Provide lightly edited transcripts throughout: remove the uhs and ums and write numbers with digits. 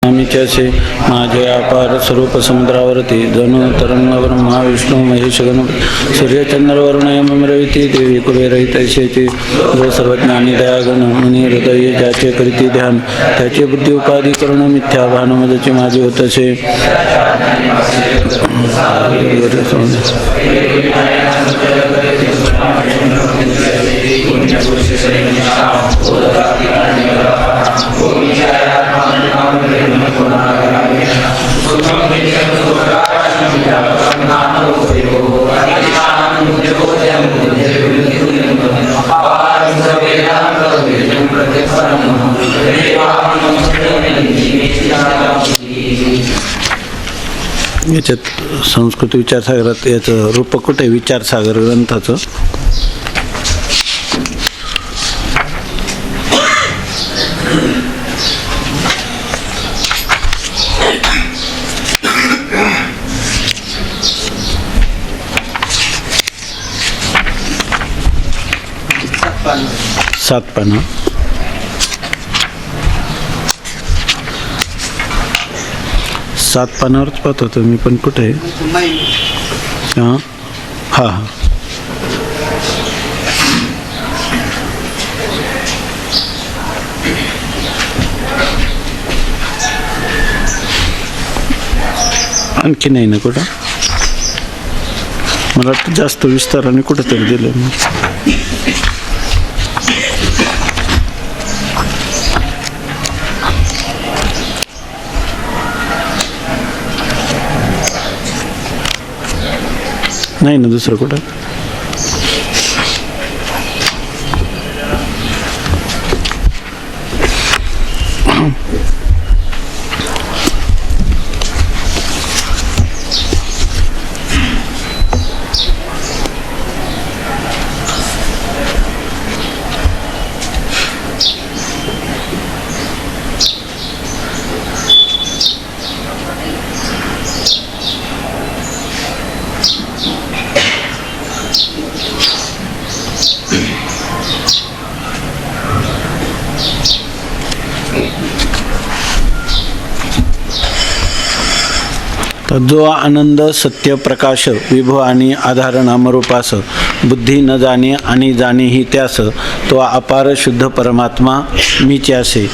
मीच्याचे माझे अपार स्वरूप समुद्रावरती जणू तरंगावर महाविष्णू महेश गण सूर्यचंद्रवरुण यमरविती देवी कुबेरहित ऐशेची जो सर्वज्ञानी दयागण मुनी हृदय ज्याचे करीती ध्यान त्याचे बुद्धी उपाधी करून मिथ्या भानुमदची माझी होतसे याच्यात संस्कृत विचारसागरात याचं रूपक कुठे विचारसागर ग्रंथाचं सात पानं सात पानावरच पाहत होतो मी पण कुठे हां हां हां आणखी नाही ना कुठं मला वाटतं जास्त विस्ताराने कुठंतरी दिलं मी नाही ना दुसरं कुठं जो आनंद सत्य प्रकाश विभव आणि आधार नामरूपास बुद्धी न जाणे आणि जाणेही त्यास तो अपार शुद्ध परमात्मा मीच्यासे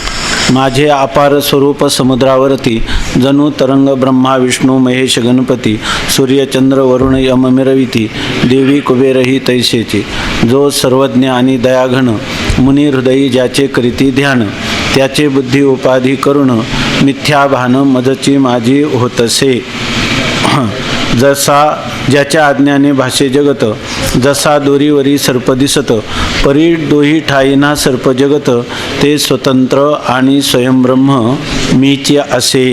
माझे अपार स्वरूप समुद्रावरती जणू तरंग ब्रह्मा विष्णू महेश गणपती सूर्यचंद्र वरुण यम मिरविती देवी कुबेरही तैसेची जो सर्वज्ञ आणि दयाघन मुनी हृदयी ज्याचे करीती ध्यान त्याचे बुद्धी उपाधी करुण मिथ्या भान मदची माझी होतसे जसा ज्याच्या आज्ञाने भाषे जगत जसा दोरीवरी सर्प दिसत परी दोही ठाईना सर्प जगत ते स्वतंत्र आणि स्वयंब्रह्म मीचे असे.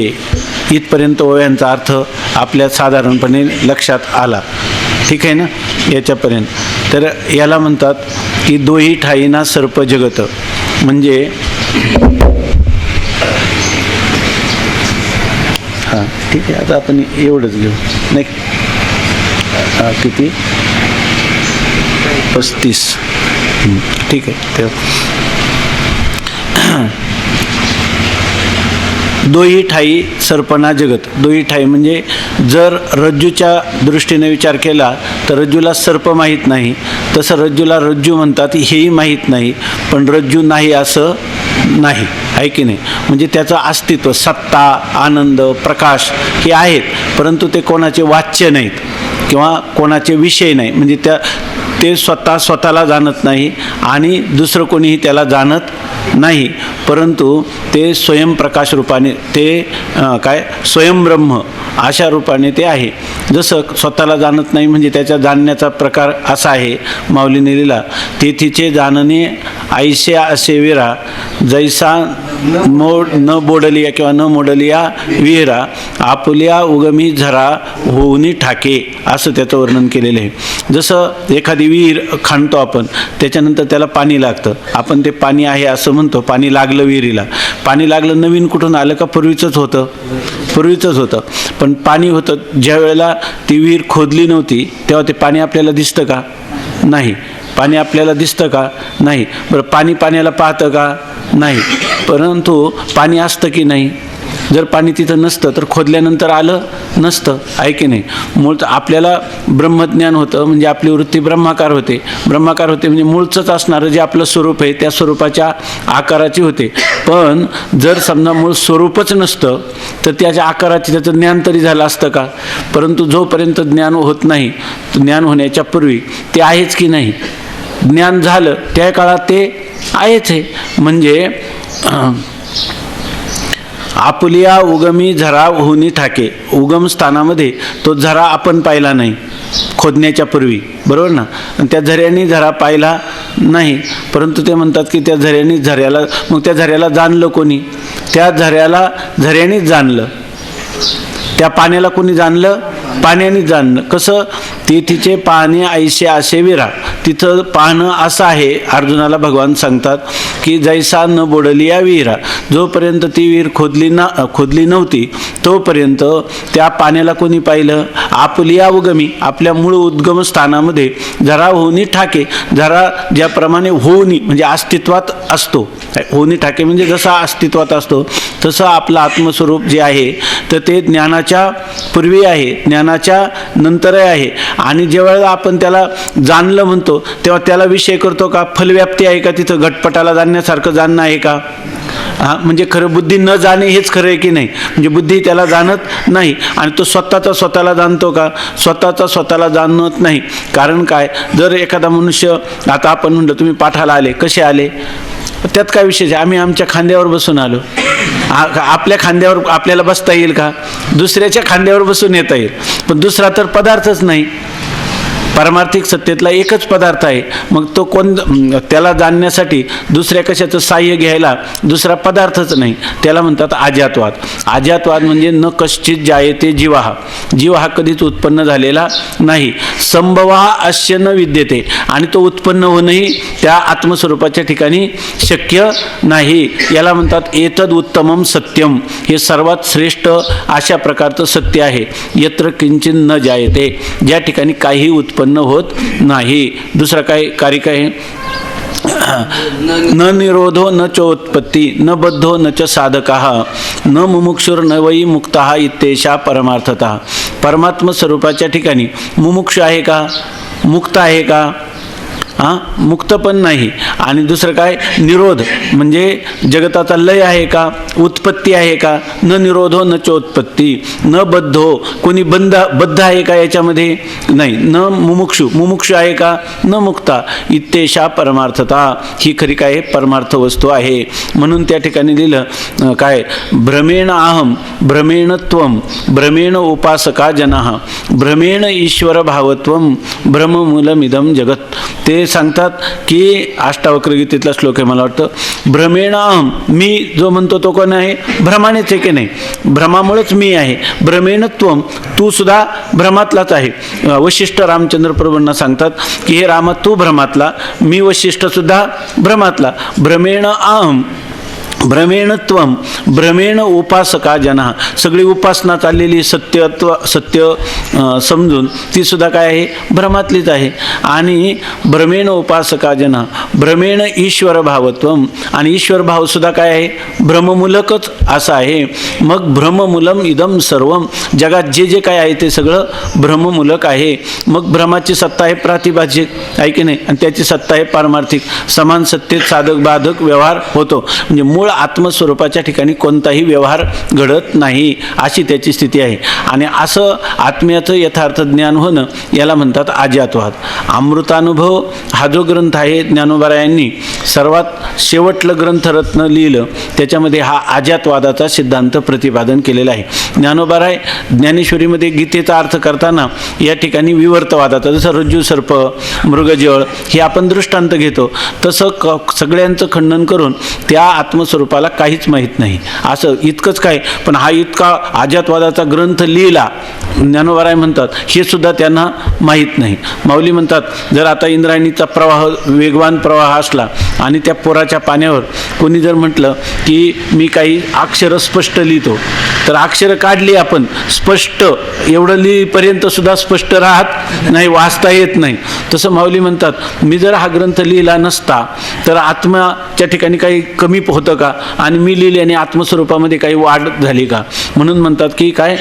इथपर्यंत ओव्यांचा अर्थ आपल्या साधारणपणे लक्षात आला. ठीक आहे ना. याच्यापर्यंत तर याला म्हणतात की दोही ठाईना सर्प जगत म्हणजे हां ठीक आहे. आता आपण एवढंच घेऊ नाही किती 35 ठीक आहे. तर दोही ठाई सर्पना जगत. दोही ठाई म्हणजे जर रज्जूच्या दृष्टीने विचार केला तर रज्जूला सर्प माहीत नाही, तसं रज्जूला रज्जू म्हणतात हेही माहीत नाही, पण रज्जू नाही असं नाही आहे की नाही. म्हणजे त्याचं अस्तित्व सत्ता आनंद प्रकाश हे आहेत, परंतु ते कोणाचे वाच्य नाहीत किंवा कोणाचे विषय नाही. म्हणजे ते स्वतःला जाणत नाही आणि दुसरं कोणीही त्याला जाणत नाही, परंतु ते स्वयंप्रकाश रूपाने ते काय स्वयंब्रह्म अशा रूपाने ते आहे. जसं स्वतःला जाणत नाही म्हणजे त्याच्या जाणण्याचा प्रकार असा आहे. माऊलीने लिहिला तेथीचे जाणणे ऐशा असे विरा जैसा न बोडलिया किंवा न मोडलिया विहिरा आपुल्या उगमी झरा होऊनी ठाके असं त्याचं वर्णन केलेलं आहे. जसं एखादी विहीर खणतो आपण, त्याच्यानंतर त्याला पाणी लागतं, आपण ते पाणी आहे असं म्हणतो. पाणी लागलं विहिरीला, पाणी लागलं नवीन कुठून आलं का पूर्वीचंच होतं, पूर्वीचंच होतं. पण पाणी होतं ज्या वेळेला ती विहीर खोदली नव्हती तेव्हा ते पाणी आपल्याला दिसतं का? नाही. पाणी आपल्याला दिसतं का? नाही. बरं पाणी पाण्याला पाहतं का? नाही. परंतु पाणी असतं की नाही? जर पाणी तिथं नसतं तर खोदल्यानंतर आलं नसतं, आहे की नाही. मूळ आपल्याला ब्रह्मज्ञान होतं म्हणजे आपली वृत्ती ब्रह्माकार होते. ब्रह्माकार होते म्हणजे मूळचंच असणारं जे आपलं स्वरूप आहे त्या स्वरूपाच्या आकाराची होते. पण जर समजा मूळ स्वरूपच नसतं तर त्याच्या आकाराची त्याचं ज्ञान तरी झालं असतं का. परंतु जोपर्यंत ज्ञान होत नाही, ज्ञान होण्याच्या पूर्वी ते आहेच की नाही. ज्ञान झालं त्या काळात ते आहेच आहे. म्हणजे आपुलिया उगमी झरा होनी ठाके, उगम स्थानामध्ये तो झरा आपण पाहिला नाही खोदण्याच्या पूर्वी, बरोबर ना. आणि त्या झऱ्याने झरा पाहिला नाही, परंतु ते म्हणतात की त्या झऱ्याला मग त्या झऱ्याला जाणलं कोणी. त्या झऱ्यानेच जाणलं. त्या पाण्याला कोणी जाणलं, पाण्यानेच जाणलं. कसं, तिचे पाणी ऐसे असे विरा, तिथं पाहणं असं आहे. अर्जुनाला भगवान सांगतात की जैसा न बोडली या विहिरा, जोपर्यंत ती विहीर खोदली नव्हती तोपर्यंत त्या पाण्याला कोणी पाहिलं. आपुलिया उगमी, आपल्या मूळ उद्गम स्थानामध्ये झरा होनी ठाके, झरा ज्याप्रमाणे होनी म्हणजे अस्तित्वात असतो, होनी ठाके म्हणजे जसा अस्तित्वात असतो तसं आपलं आत्मस्वरूप जे आहे तर ते ज्ञानाच्या पूर्वी आहे, ज्ञानाच्या नंतरही आहे. आणि जेव्हा आपण त्याला जाणलं म्हणतो तेव्हा त्याला विषय करतो का. फलव्याप्ती आहे का तिथं, घटपटाला जाणण्यासारखं जाणणं आहे का. म्हणजे खरं बुद्धी न जाणे हेच खरं आहे की नाही. म्हणजे बुद्धी त्याला जाणत नाही आणि तो स्वतःला जाणतो का, स्वतःला जाणत नाही. कारण काय, जर एखादा मनुष्य, आता आपण म्हणलं तुम्ही पाठाला आले, कसे आले, त्यात काय विशेष, आम्ही आमच्या खांद्यावर बसून आलो. आपल्या खांद्यावर आपल्याला बसता येईल का, दुसऱ्याच्या खांद्यावर बसून येता येईल, पण दुसरा तर पदार्थच नाही. पारमार्थिक सत्तेतला एकच पदार्थ आहे. मग तो त्याला जाणण्यासाठी दुसऱ्या कशाचं साह्य घ्यायला दुसरा पदार्थच नाही. त्याला म्हणतात आज्यात्वाद. आज्यात्वाद म्हणजे न कश्चित जायते जीवाहा, जीव हा कधीच उत्पन्न झालेला नाही. संभवा अश्य न विद्यते, आणि तो उत्पन्न होणंही त्या आत्मस्वरूपाच्या ठिकाणी शक्य नाही. याला म्हणतात एतद उत्तमम सत्यम, हे सर्वात श्रेष्ठ अशा प्रकारचं सत्य आहे. यत्र किंचित न जायते, ज्या ठिकाणी काही उत्पन्न होत नाही. दुसरं काय कारिक आहे, न निरोधो न चोत्पत्ती न बद्धो न च साधकः न मुमुक्षुर न वै मुक्तः इत्येषा परमार्थतः. परमात्म स्वरूपाच्या ठिकाणी मुमुक्ष आहे का, मुक्त आहे का, मुक्त पण नाही. आणि दुसरं काय, निरोध म्हणजे जगताचा लय आहे का, उत्पत्ती आहे का. न निरोधो न चोत्पत्ती न बद्धो, कोणी बद्ध आहे का याच्यामध्ये, नाही. न मुमुक्षु आहे का, न मुक्ता इत्येषा परमार्थता, ही खरी काय परमार्थ वस्तू आहे. म्हणून त्या ठिकाणी लिहिलं काय, भ्रमेण अहम भ्रमेण त्वम भ्रमेण उपासका जनाः भ्रमेण ईश्वर भावत्वम भ्रममूलमिदं जगत. ते सांगतात की अष्टावक्र गीतेतला श्लोक आहे मला वाटतं, भ्रमेण अहम, मी जो म्हणतो तो कोण आहे, भ्रमानेच आहे की नाही, भ्रमामुळेच मी आहे. भ्रमेण त्वम, तू सुद्धा भ्रमातलाच आहे. वशिष्ठ रामचंद्र प्रभूंना सांगतात की हे रामा, तू भ्रमातला, मी वशिष्ठ सुद्धा भ्रमातला. भ्रमेण अहम भ्रमेण त्वम भ्रमेण उपासका जना, सगळी उपासना चाललेली सत्य समजून ती सुद्धा काय आहे, भ्रमातलीच आहे. आणि भ्रमेण उपासका जना भ्रमेण ईश्वर भावत्वम, आणि ईश्वर भाव सुद्धा काय आहे, भ्रममूलकच असं आहे. मग भ्रममूलम इदम सर्वम, जगात जे जे काय आहे ते सगळं भ्रममूलक आहे. मग भ्रमाची सत्ता आहे प्रातिभाषिक, आहे की नाही, आणि त्याची सत्ता आहे पारमार्थिक. समान सत्तेत साधक बाधक व्यवहार होतो. म्हणजे मूळ आत्मस्वरूपाच्या ठिकाणी कोणताही व्यवहार घडत नाही, अशी त्याची स्थिती आहे. आणि असं आत्म्याचं यथार्थ ज्ञान होणं याला म्हणतात आज्यात्वाद. अमृतानुभव हा जो ग्रंथ आहे, ज्ञानोबारायांनी सर्वात शेवटलं ग्रंथरत्न लिहिलं, त्याच्यामध्ये हा आज्यात्वादाचा सिद्धांत प्रतिपादन केलेला आहे. ज्ञानोबाराय ज्ञानेश्वरीमध्ये गीतेचा अर्थ करताना या ठिकाणी विवर्तवादाचा, जसं रज्जू सर्प मृगजळ हे आपण दृष्टांत घेतो, तसं सगळ्यांचं खंडन करून त्या आत्मस्वरूपाला काहीच माहीत नाही असं इतकंच काय. पण हा इतका आज्यात्वादाचा ग्रंथ लिहिला, ज्ञानोबाराय म्हणतात हे सुद्धा त्यांना माहीत नाही. माऊली म्हणतात, जर आता इंद्रायणीचा प्रवाह वेगवान प्रवाह असला आणि त्या पोराच्या पाण्यावर कोणी जर म्हटलं की मी काही अक्षर स्पष्ट लिहितो, तर अक्षरं काढली आपण स्पष्ट, एवढं लिहिपर्यंत सुद्धा स्पष्ट राहत नाही, वाचता येत नाही. तसं माऊली म्हणतात, मी जर हा ग्रंथ लिहिला नसता तर आत्म्याच्या ठिकाणी काही कमी होतं का, आणि मी लिहिल्याने आत्मस्वरूपामध्ये काही वाढ झाली का? म्हणून म्हणतात की काय,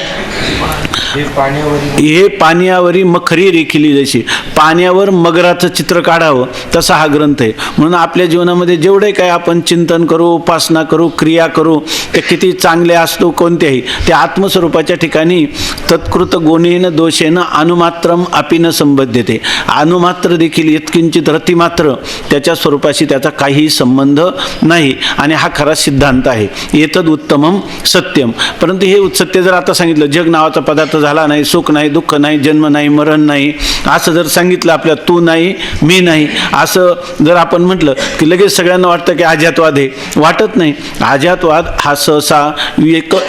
हे पाण्यावरी मखरी रेखिली जशी, पाण्यावर मगराचं चित्र काढावं तसा हा ग्रंथ आहे. म्हणून आपल्या जीवनामध्ये जेवढे काय आपण चिंतन करू, उपासना करू, क्रिया करू, ते किती चांगले असतो कोणतेही, ते आत्मस्वरूपाच्या ठिकाणी तत्कृत गुणेन दोषेन अनुमात्रम अपि न संबद्धते, अनुमात्र देखील यत्किंचित रतिमात्र त्याच्या स्वरूपाशी त्याचा काहीही संबंध नाही. आणि हा खरा सिद्धांत आहे. एतद उत्तमम सत्यम. परंतु हे सत्य जर आता सांगितलं, जग नावाचा पदार्थ झाला नाही, सुख नाही, दुःख नाही, जन्म नाही, मरण नाही, असं जर सांगितलं आपल्या, तू नाही मी नाही, असं जर आपण म्हटलं की लगेच सगळ्यांना वाटतं की अजातवाद आहे. वाटत नाही. अजातवाद हा सहसा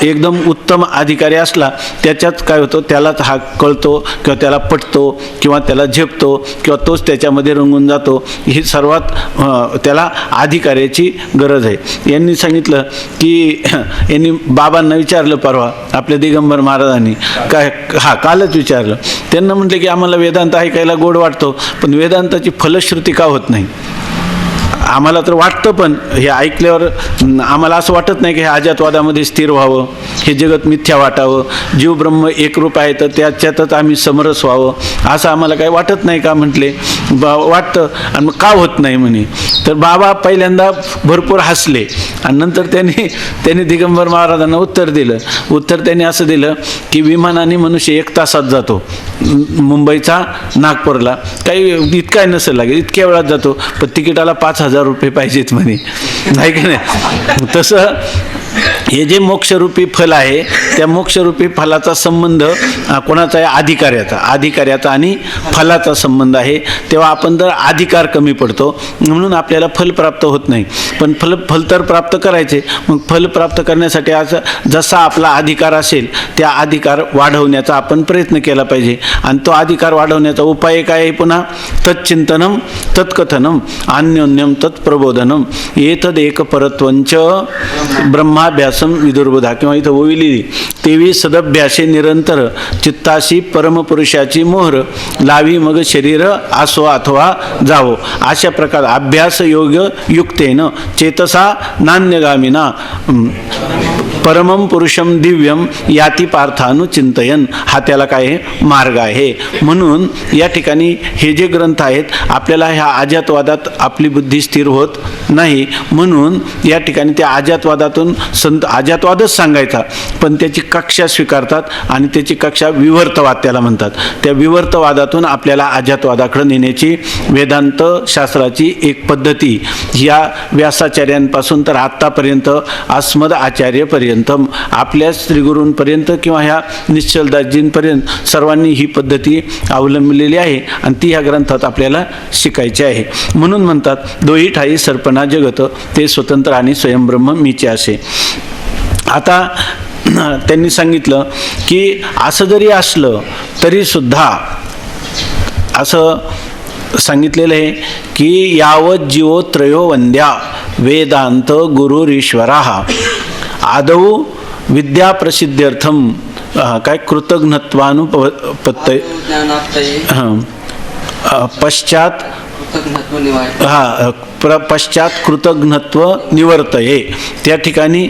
एकदम उत्तम अधिकारी असला त्याच्यात काय होतं, त्यालाच हा कळतो किंवा त्याला पटतो किंवा त्याला झेपतो किंवा तोच त्याच्यामध्ये रंगून जातो. ही सर्वात त्याला अधिकाऱ्याची गरज आहे. यांनी सांगितलं की यांनी बाबांना विचारलं परवा आपल्या दिगंबर महाराजांनी, काय कालच विचारलं. त्यांना म्हटलं की आम्हाला वेदांत ऐकायला गोड वाटतो, पण वेदांताची फलश्रुती का होत नाही? आम्हाला तर वाटतं, पण हे ऐकल्यावर आम्हाला असं वाटत नाही की हे अजातवादामध्ये स्थिर व्हावं, हे जगत मिथ्या वाटावं, जीव ब्रह्म एकरूप आहे तर त्याच्यातच आम्ही समरस व्हावं, असं आम्हाला काही वाटत नाही का? म्हटले वाटतं. आणि मग का होत नाही म्हणे? तर बाबा पहिल्यांदा भरपूर हसले आणि नंतर त्यांनी दिगंबर महाराजांना उत्तर दिलं. उत्तर त्यांनी असं दिलं की विमानाने मनुष्य 1 तासात जातो मुंबईचा नागपूरला, काही इतका नसेल लागेल, इतक्या वेळात जातो, पण तिकिटाला 5,000 रुपये पाहिजेत म्हणे, नाही की नाही? तसं हे जे मोक्षरूपी फल आहे, त्या मोक्षरूपी फलाचा संबंध कोणाचा आहे? अधिकाऱ्याचा आणि फलाचा संबंध आहे. तेव्हा आपण जर अधिकार कमी पडतो, म्हणून आपल्याला फल प्राप्त होत नाही. पण फल तर प्राप्त करायचे. मग फल प्राप्त करण्यासाठी आज जसा आपला अधिकार असेल त्या अधिकार वाढवण्याचा आपण प्रयत्न केला पाहिजे. आणि तो अधिकार वाढवण्याचा उपाय काय आहे? पुन्हा तच्चिंतनम तत्कथनम अन्योन्यम तत्प्रबोधनम एतदेक परत्वंच ब्रह्माभ्यासम विदुर्बुधा. किंवा इथं ओवी लिहिली, तेवी सदभ्यासे निरंतर चित्ताशी परमपुरुषाची मोहर लावी मग शरीर आसो अथवा जावो. अशा प्रकार अभ्यास योग युक्तेन चेतसा नान्यगामिना परमं पुरुषम दिव्यम याती पार्थानुचिंतयन. हा त्याला काय आहे? मार्ग आहे. म्हणून या ठिकाणी हे जे ग्रंथ आहेत, आपल्याला ह्या अजातवादात आपली बुद्धी स्थिर होत नाही. म्हणून या ठिकाणी त्या अजातवादातून अजातवादच सांगायचा, पण त्याची कक्षा स्वीकारतात आणि त्याची कक्षा विवर्तवाद त्याला म्हणतात. त्या विवर्तवादातून आपल्याला अजातवादाकडे नेण्याची वेदांत शास्त्राची एक पद्धती, या व्यासाचार्यांपासून तर आत्तापर्यंत अस्मद आचार्यपर्यंत, आपल्या श्रीगुरूंपर्यंत किंवा ह्या निश्चलदासजींपर्यंत सर्वांनी ही पद्धती अवलंबलेली आहे आणि ती ह्या ग्रंथात आपल्याला शिकायची आहे. म्हणून म्हणतात, दोही ठाई सर्पणा जगत ते स्वतंत्र आणि स्वयंब्रह्म मीचे असे. आता त्यांनी सांगितलं की असं जरी असलं तरी सुद्धा असं सांगितलेलं आहे की यावत जीवो त्रयो वंद्या वेदांत गुरुरीश्वराः आदौ विद्या प्रसिद्ध्यर्थम काय कृतज्ञत्वानुपत्तये पश्चात पश्चात कृतज्ञत्व निवर्तये. त्या ठिकाणी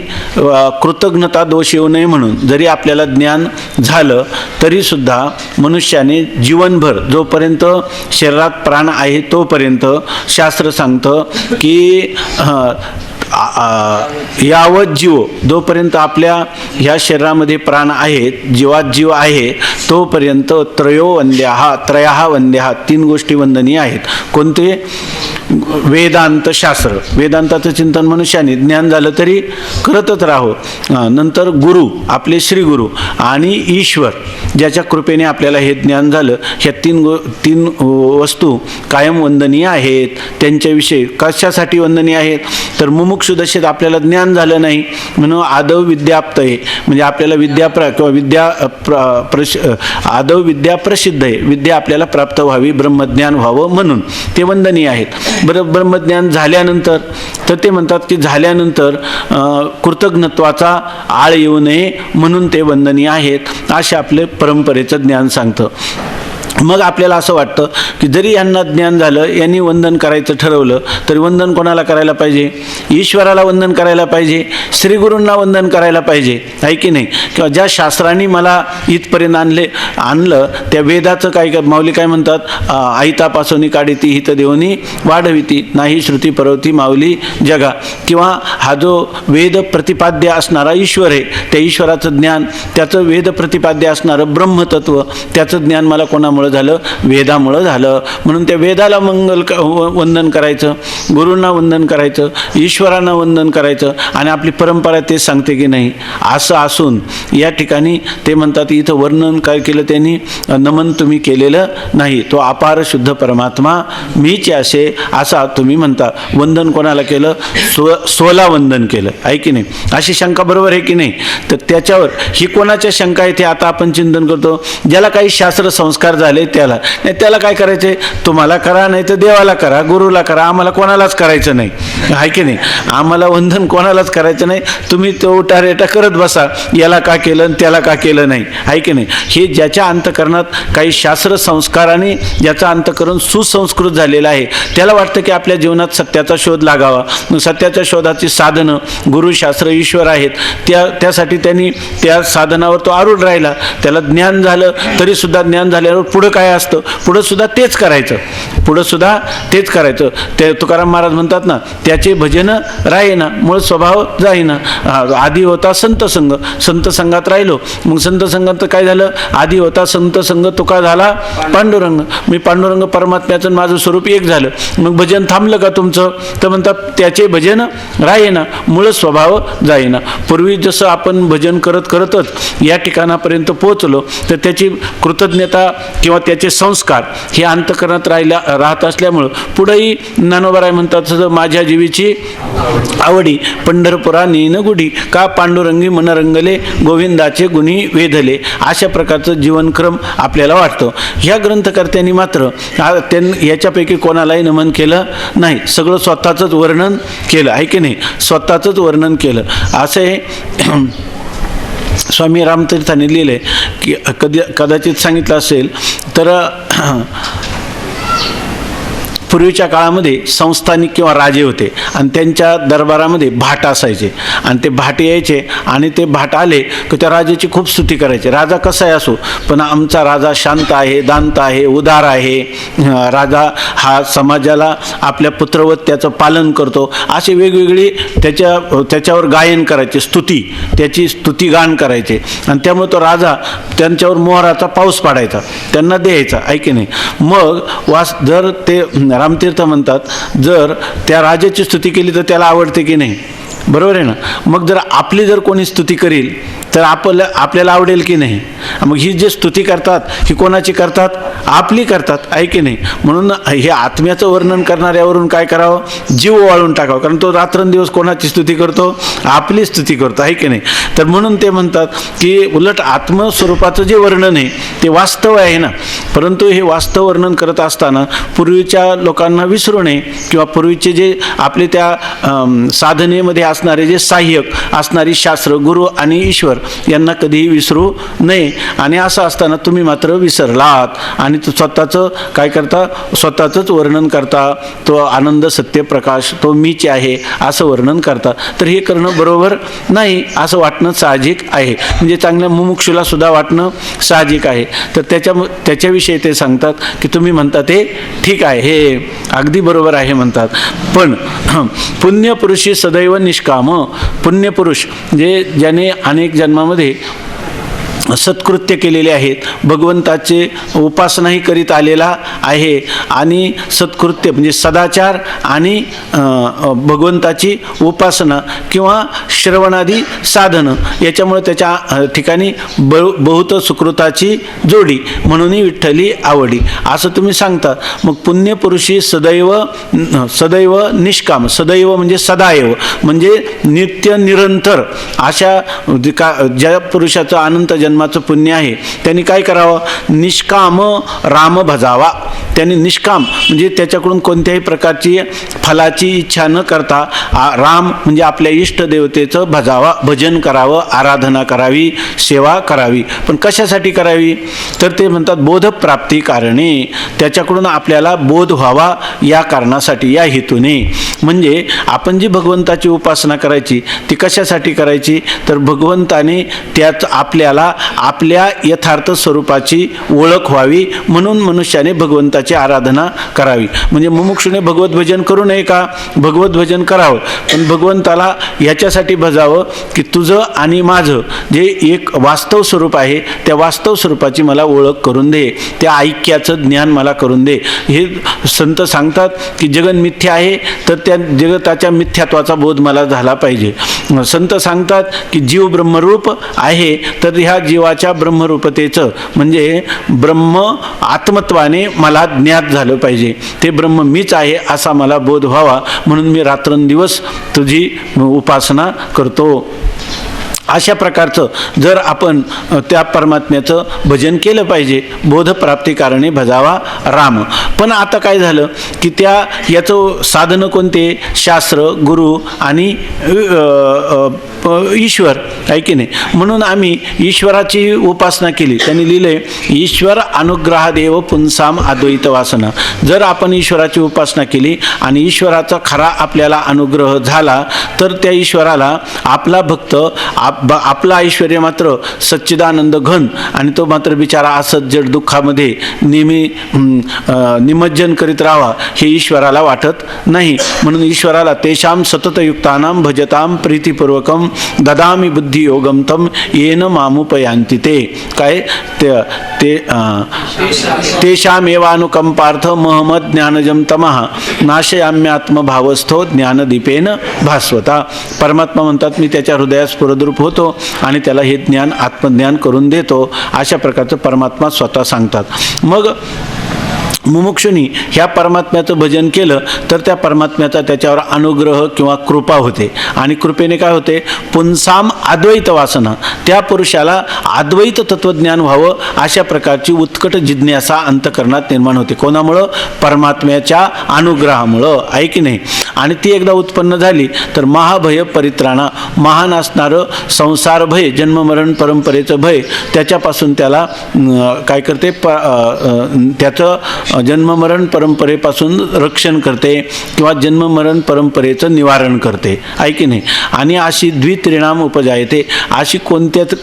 कृतज्ञता दोष येऊ नये म्हणून जरी आपल्याला ज्ञान झालं तरी सुद्धा मनुष्याने जीवनभर जोपर्यंत शरीरात प्राण आहे तोपर्यंत शास्त्र सांगतं की यावत जीव, जोपर्यंत आपल्या ह्या शरीरामध्ये प्राण आहेत, जीवात जीव आहे तोपर्यंत त्रयो वंद्याहा, त्रयाहा वंद्याहा, 3 गोष्टी वंदनीय आहेत. कोणते? वेदांत शास्त्र, वेदांताचं चिंतन मनुष्याने ज्ञान झालं तरी करतच राहो. नंतर गुरु, आपले श्रीगुरु, आणि ईश्वर ज्याच्या कृपेने आपल्याला हे ज्ञान झालं. ह्या 3 वस्तू कायम वंदनीय आहेत. त्यांच्याविषयी कशासाठी वंदनीय आहेत? तर मुमुक्षुदशेत आपल्याला ज्ञान झालं नाही म्हणून आदव विद्याप्तये, म्हणजे आपल्याला विद्या आदव विद्या प्रसिद्ध आहे, विद्या आपल्याला प्राप्त व्हावी, ब्रह्मज्ञान व्हावं म्हणून ते वंदनीय आहेत. बरं, ब्रह्मज्ञान झाल्यानंतर तर ते म्हणतात की झाल्यानंतर कृतज्ञत्वाचा आळ येऊ नये म्हणून ते वंदनीय आहेत. असे आपले परंपरेचं ज्ञान सांगतं. मग आपल्याला असं वाटतं की जरी यांना ज्ञान झालं, यांनी वंदन करायचं ठरवलं, तरी वंदन कोणाला करायला पाहिजे? ईश्वराला वंदन करायला पाहिजे, श्रीगुरूंना वंदन करायला पाहिजे, आहे की नाही? किंवा ज्या शास्त्रांनी मला इथपर्यंत आणलं त्या वेदाचं काय माऊली काय म्हणतात? आयतापासून काढिती हित देवनी वाढविती, नाही श्रुती परवती माऊली जगा. किंवा हा जो वेद प्रतिपाद्य असणारा ईश्वर आहे, त्या ईश्वराचं ज्ञान, त्याचं वेद प्रतिपाद्य असणारं ब्रह्मतत्व, त्याचं ज्ञान मला कोणामुळे झालं? वेदामुळं झालं. म्हणून त्या वेदाला वंदन करायचं, गुरूंना वंदन करायचं, ईश्वरांना वंदन करायचं. आणि आपली परंपरा ते सांगते की नाही. असं असून या ठिकाणी ते म्हणतात, इथं वर्णन काय केलं त्यांनी? नमन तुम्ही केलेलं नाही, तो अपार शुद्ध परमात्मा मीच असे असा तुम्ही म्हणता. वंदन कोणाला केलं? स्वला वंदन केलं, आहे की नाही? अशी शंका बरोबर आहे की नाही? तर त्याच्यावर ही कोणाच्या शंका आहे ते आता आपण चिंतन करतो. ज्याला काही शास्त्र संस्कार झाले त्याला नाही, त्याला काय करायचे? तुम्हाला करा, नाही तर देवाला करा, गुरुला करा, आम्हाला कोणालाच करायचं नाही, आहे की नाही? आम्हाला वंदन कोणालाच करायचं नाही. तुम्ही तो उठारेटा करत बसा, याला का केलं त्याला का केलं नाही, आहे की नाही? हे ज्याच्या अंतकरणात काही शास्त्र संस्काराने ज्याचा अंतकरण सुसंस्कृत झालेला आहे, त्याला वाटतं की आपल्या जीवनात सत्याचा शोध लागावा. मग सत्याच्या शोधाची साधनं गुरुशास्त्र ईश्वर आहेत. त्यासाठी त्यांनी त्या साधनावर तो आरूढ राहिला. त्याला ज्ञान झालं तरी सुद्धा ज्ञान झाल्यावर पुढं काय असतं? पुढं सुद्धा तेच करायचं, पुढं सुद्धा तेच करायचं. ते तुकाराम महाराज म्हणतात ना, त्याचे भजन राहीना, मूळ स्वभाव जाईना. आधी होता संत संग, संत संघात राहिलो. मग संत संघात काय झालं? आधी होता संत संघ, तुका झाला पांडुरंग. मी पांडुरंग परमात्म्याचं माझं स्वरूप एक झालं. मग भजन थांबलं का तुमचं? तर म्हणतात त्याचे भजन राहीना, मूळ स्वभाव जाईना. पूर्वी जसं आपण भजन करतच या ठिकाणापर्यंत पोहोचलो, तर त्याची कृतज्ञता किंवा त्याचे संस्कार हे अंतकरणात राहत असल्यामुळं पुढेही ज्ञानोबराय म्हणतात, माझ्या जीवीची आवडी पंढरपुरा नेन गुढी, का पांडुरंगी मनरंगले गोविंदाचे गुणी वेधले. अशा प्रकारचं जीवनक्रम आपल्याला वाटतं. ह्या ग्रंथकर्त्यांनी मात्र याच्यापैकी कोणालाही नमन केलं नाही, सगळं स्वतःचंच वर्णन केलं, आहे की नाही? स्वतःचंच वर्णन केलं. असे स्वामी रामतीर्थांनी लिहिले की कदाचित सांगितलं असेल तर पूर्वीच्या काळामध्ये संस्थानिक किंवा राजे होते आणि त्यांच्या दरबारामध्ये भाट असायचे आणि ते भाट यायचे आणि ते भाट आले की त्या राजाची खूप स्तुती करायचे. राजा कसाही असो, पण आमचा राजा शांत आहे, दांत आहे, उदार आहे, राजा हा समाजाला आपल्या पुत्रवत त्याचं पालन करतो, असे वेगवेगळी त्याच्यावर गायन करायचे, त्याची स्तुतिगान करायचे. आणि त्यामुळे तो राजा त्यांच्यावर मोहराचा पाऊस पाडायचा, त्यांना द्यायचा, आहे की नाही? मग जर ते रामतीर्थ म्हणतात, जर त्या राजाची स्तुती केली तर त्याला आवडते की नाही? बरोबर आहे ना? मग जर आपली जर कोणी स्तुती करील तर आपल्याला आवडेल की नाही? मग ही जी स्तुती करतात ही कोणाची करतात? आपली करतात, आहे की नाही? म्हणून हे आत्म्याचं वर्णन करणाऱ्यावरून काय करावं? जीव वाळून टाकावं. कारण तो रात्रंदिवस कोणाची स्तुती करतो? आपली स्तुती करतो, आहे की नाही? तर म्हणून ते म्हणतात की उलट आत्मस्वरूपाचं जे वर्णन आहे ते वास्तव आहे ना, परंतु हे वास्तव वर्णन करत असताना पूर्वीच्या लोकांना विसरू नये किंवा पूर्वीचे जे आपले त्या साधनेमध्ये असणारे जे सहाय्यक असणारी शास्त्र, गुरु आणि ईश्वर यांना कधीही विसरू नये. आणि असं असताना तुम्ही मात्र विसरलात आणि स्वतःचं काय करता? स्वतःचंच वर्णन करता. तो आनंद सत्य प्रकाश तो मीच आहे असं वर्णन करता. तर हे करणं बरोबर नाही असं वाटणं साहजिक आहे, म्हणजे चांगल्या मुमुक्षूला सुद्धा वाटणं साहजिक आहे. तर त्याच्याविषयी ते सांगतात की तुम्ही म्हणता ते ठीक आहे, हे अगदी बरोबर आहे म्हणतात. पण पुण्यपुरुषी सदैव निष्काम. पुण्यपुरुष जे ज्याने अनेक जन्मामध्ये सत्कृत्य केलेले आहेत, भगवंताचे उपासनाही करीत आलेला आहे आणि सत्कृत्य म्हणजे सदाचार आणि भगवंताची उपासना किंवा श्रवणादी साधनं याच्यामुळे त्याच्या ठिकाणी बहुत सुकृताची जोडी म्हणूनही विठ्ठली आवडी असं तुम्ही सांगता. मग पुण्यपुरुषी सदैव निष्काम, सदैव म्हणजे सदाएव म्हणजे नित्य निरंतर अशा ज्या पुरुषाचं अनंत जन्माचं पुण्य आहे त्यांनी काय करावं? निष्काम राम भजावा. त्यांनी निष्काम म्हणजे त्याच्याकडून कोणत्याही प्रकारची फलाची इच्छा न करता राम म्हणजे आपल्या इष्टदेवतेचं भजन करावं, आराधना करावी, सेवा करावी. पण कशासाठी करावी? तर ते म्हणतात बोधप्राप्ती कारणे, त्याच्याकडून आपल्याला बोध व्हावा या कारणासाठी, या हेतूने. म्हणजे आपण जी भगवंताची उपासना करायची ती कशासाठी करायची? तर भगवंताने त्यात आपल्याला आपल्या यथार्थ स्वरूपाची ओळख व्हावी म्हणून मनुष्याने भगवंताची आराधना करावी. म्हणजे मुमुक्षुने भगवत भजन करू नये का? भगवत भजन करावं, पण भगवंताला याच्यासाठी भजावं की तुझं आणि माझं जे एक वास्तव स्वरूप आहे त्या वास्तव स्वरूपाची मला ओळख करून दे, त्या ऐक्याचं ज्ञान मला करून दे. हे संत सांगतात की जगन मिथ्या आहे, तर त्या जगताच्या मिथ्यात्वाचा बोध मला झाला पाहिजे. संत सांगतात की जीव ब्रह्मरूप आहे, तर ह्या जीवाच्या ब्रह्मरूपतेचं म्हणजे ब्रह्म आत्मत्वाने मला ज्ञात झालं पाहिजे. ते ब्रह्म मीच आहे असा मला बोध व्हावा म्हणून मी रात्रंदिवस तुझी उपासना करतो. अशा प्रकारचं जर आपण त्या परमात्म्याचं भजन केलं पाहिजे. बोधप्राप्ती कारणे भजावा राम. पण आता काय झालं की याचं साधनं कोणते? शास्त्र, गुरु आणि ईश्वर आहे की नाही. म्हणून आम्ही ईश्वराची उपासना केली. त्यांनी लिहिले ईश्वर अनुग्रहादेव पुंसाम अद्वैत वासना. जर आपण ईश्वराची उपासना केली आणि ईश्वराचा खरा आपल्याला अनुग्रह झाला तर त्या ईश्वराला आपला भक्त आपला ऐश्वर्य मात्र सच्चिदानंद घन आणि तो मात्र बिचारा असत जड दुःखामध्ये नेहमी निमज्जन करीत राहावा हे ईश्वराला वाटत नाही. म्हणून ईश्वराला तेषाम सततयुक्तानां भजताम प्रीतिपूर्वकम ददामी बुद्धी योगम तम येन मामुपयांती. ते काय तेषामेवानुकंपार्थ महमद ज्ञानजम तमः नाशयाम्यात्मभावस्थो ज्ञानदीपेन भास्वता. परमात्मा म्हणतात मी त्याच्या हृदयास स्फुरद्रूप होतो आणि त्याला हे ज्ञान आत्मज्ञान करून देतो. अशा प्रकारचं परमात्मा स्वतः सांगतात. मग मुमुक्षुनी ह्या परमात्म्याचं भजन केलं तर त्या परमात्म्याचा त्याच्यावर अनुग्रह किंवा कृपा होते आणि कृपेने काय होते? पुंसाम अद्वैत वासना. त्या पुरुषाला अद्वैत तत्वज्ञान व्हावं अशा प्रकारची उत्कट जिज्ञासा अंतःकरणात निर्माण होते. कोणामुळं? परमात्म्याच्या अनुग्रहामुळं आहे की नाही. आणि ती एकदा उत्पन्न झाली तर महाभय परित्राणा, महान असणारं संसार भय, जन्ममरण परंपरेचं भय त्याच्यापासून त्याला काय करते? त्याचं जन्ममरण परंपरेपासून रक्षण करते किंवा जन्ममरण परंपरेचं निवारण करते आहे की नाही. आणि अशी द्वित्रिणाम उपजायते. अशी कोणत्याच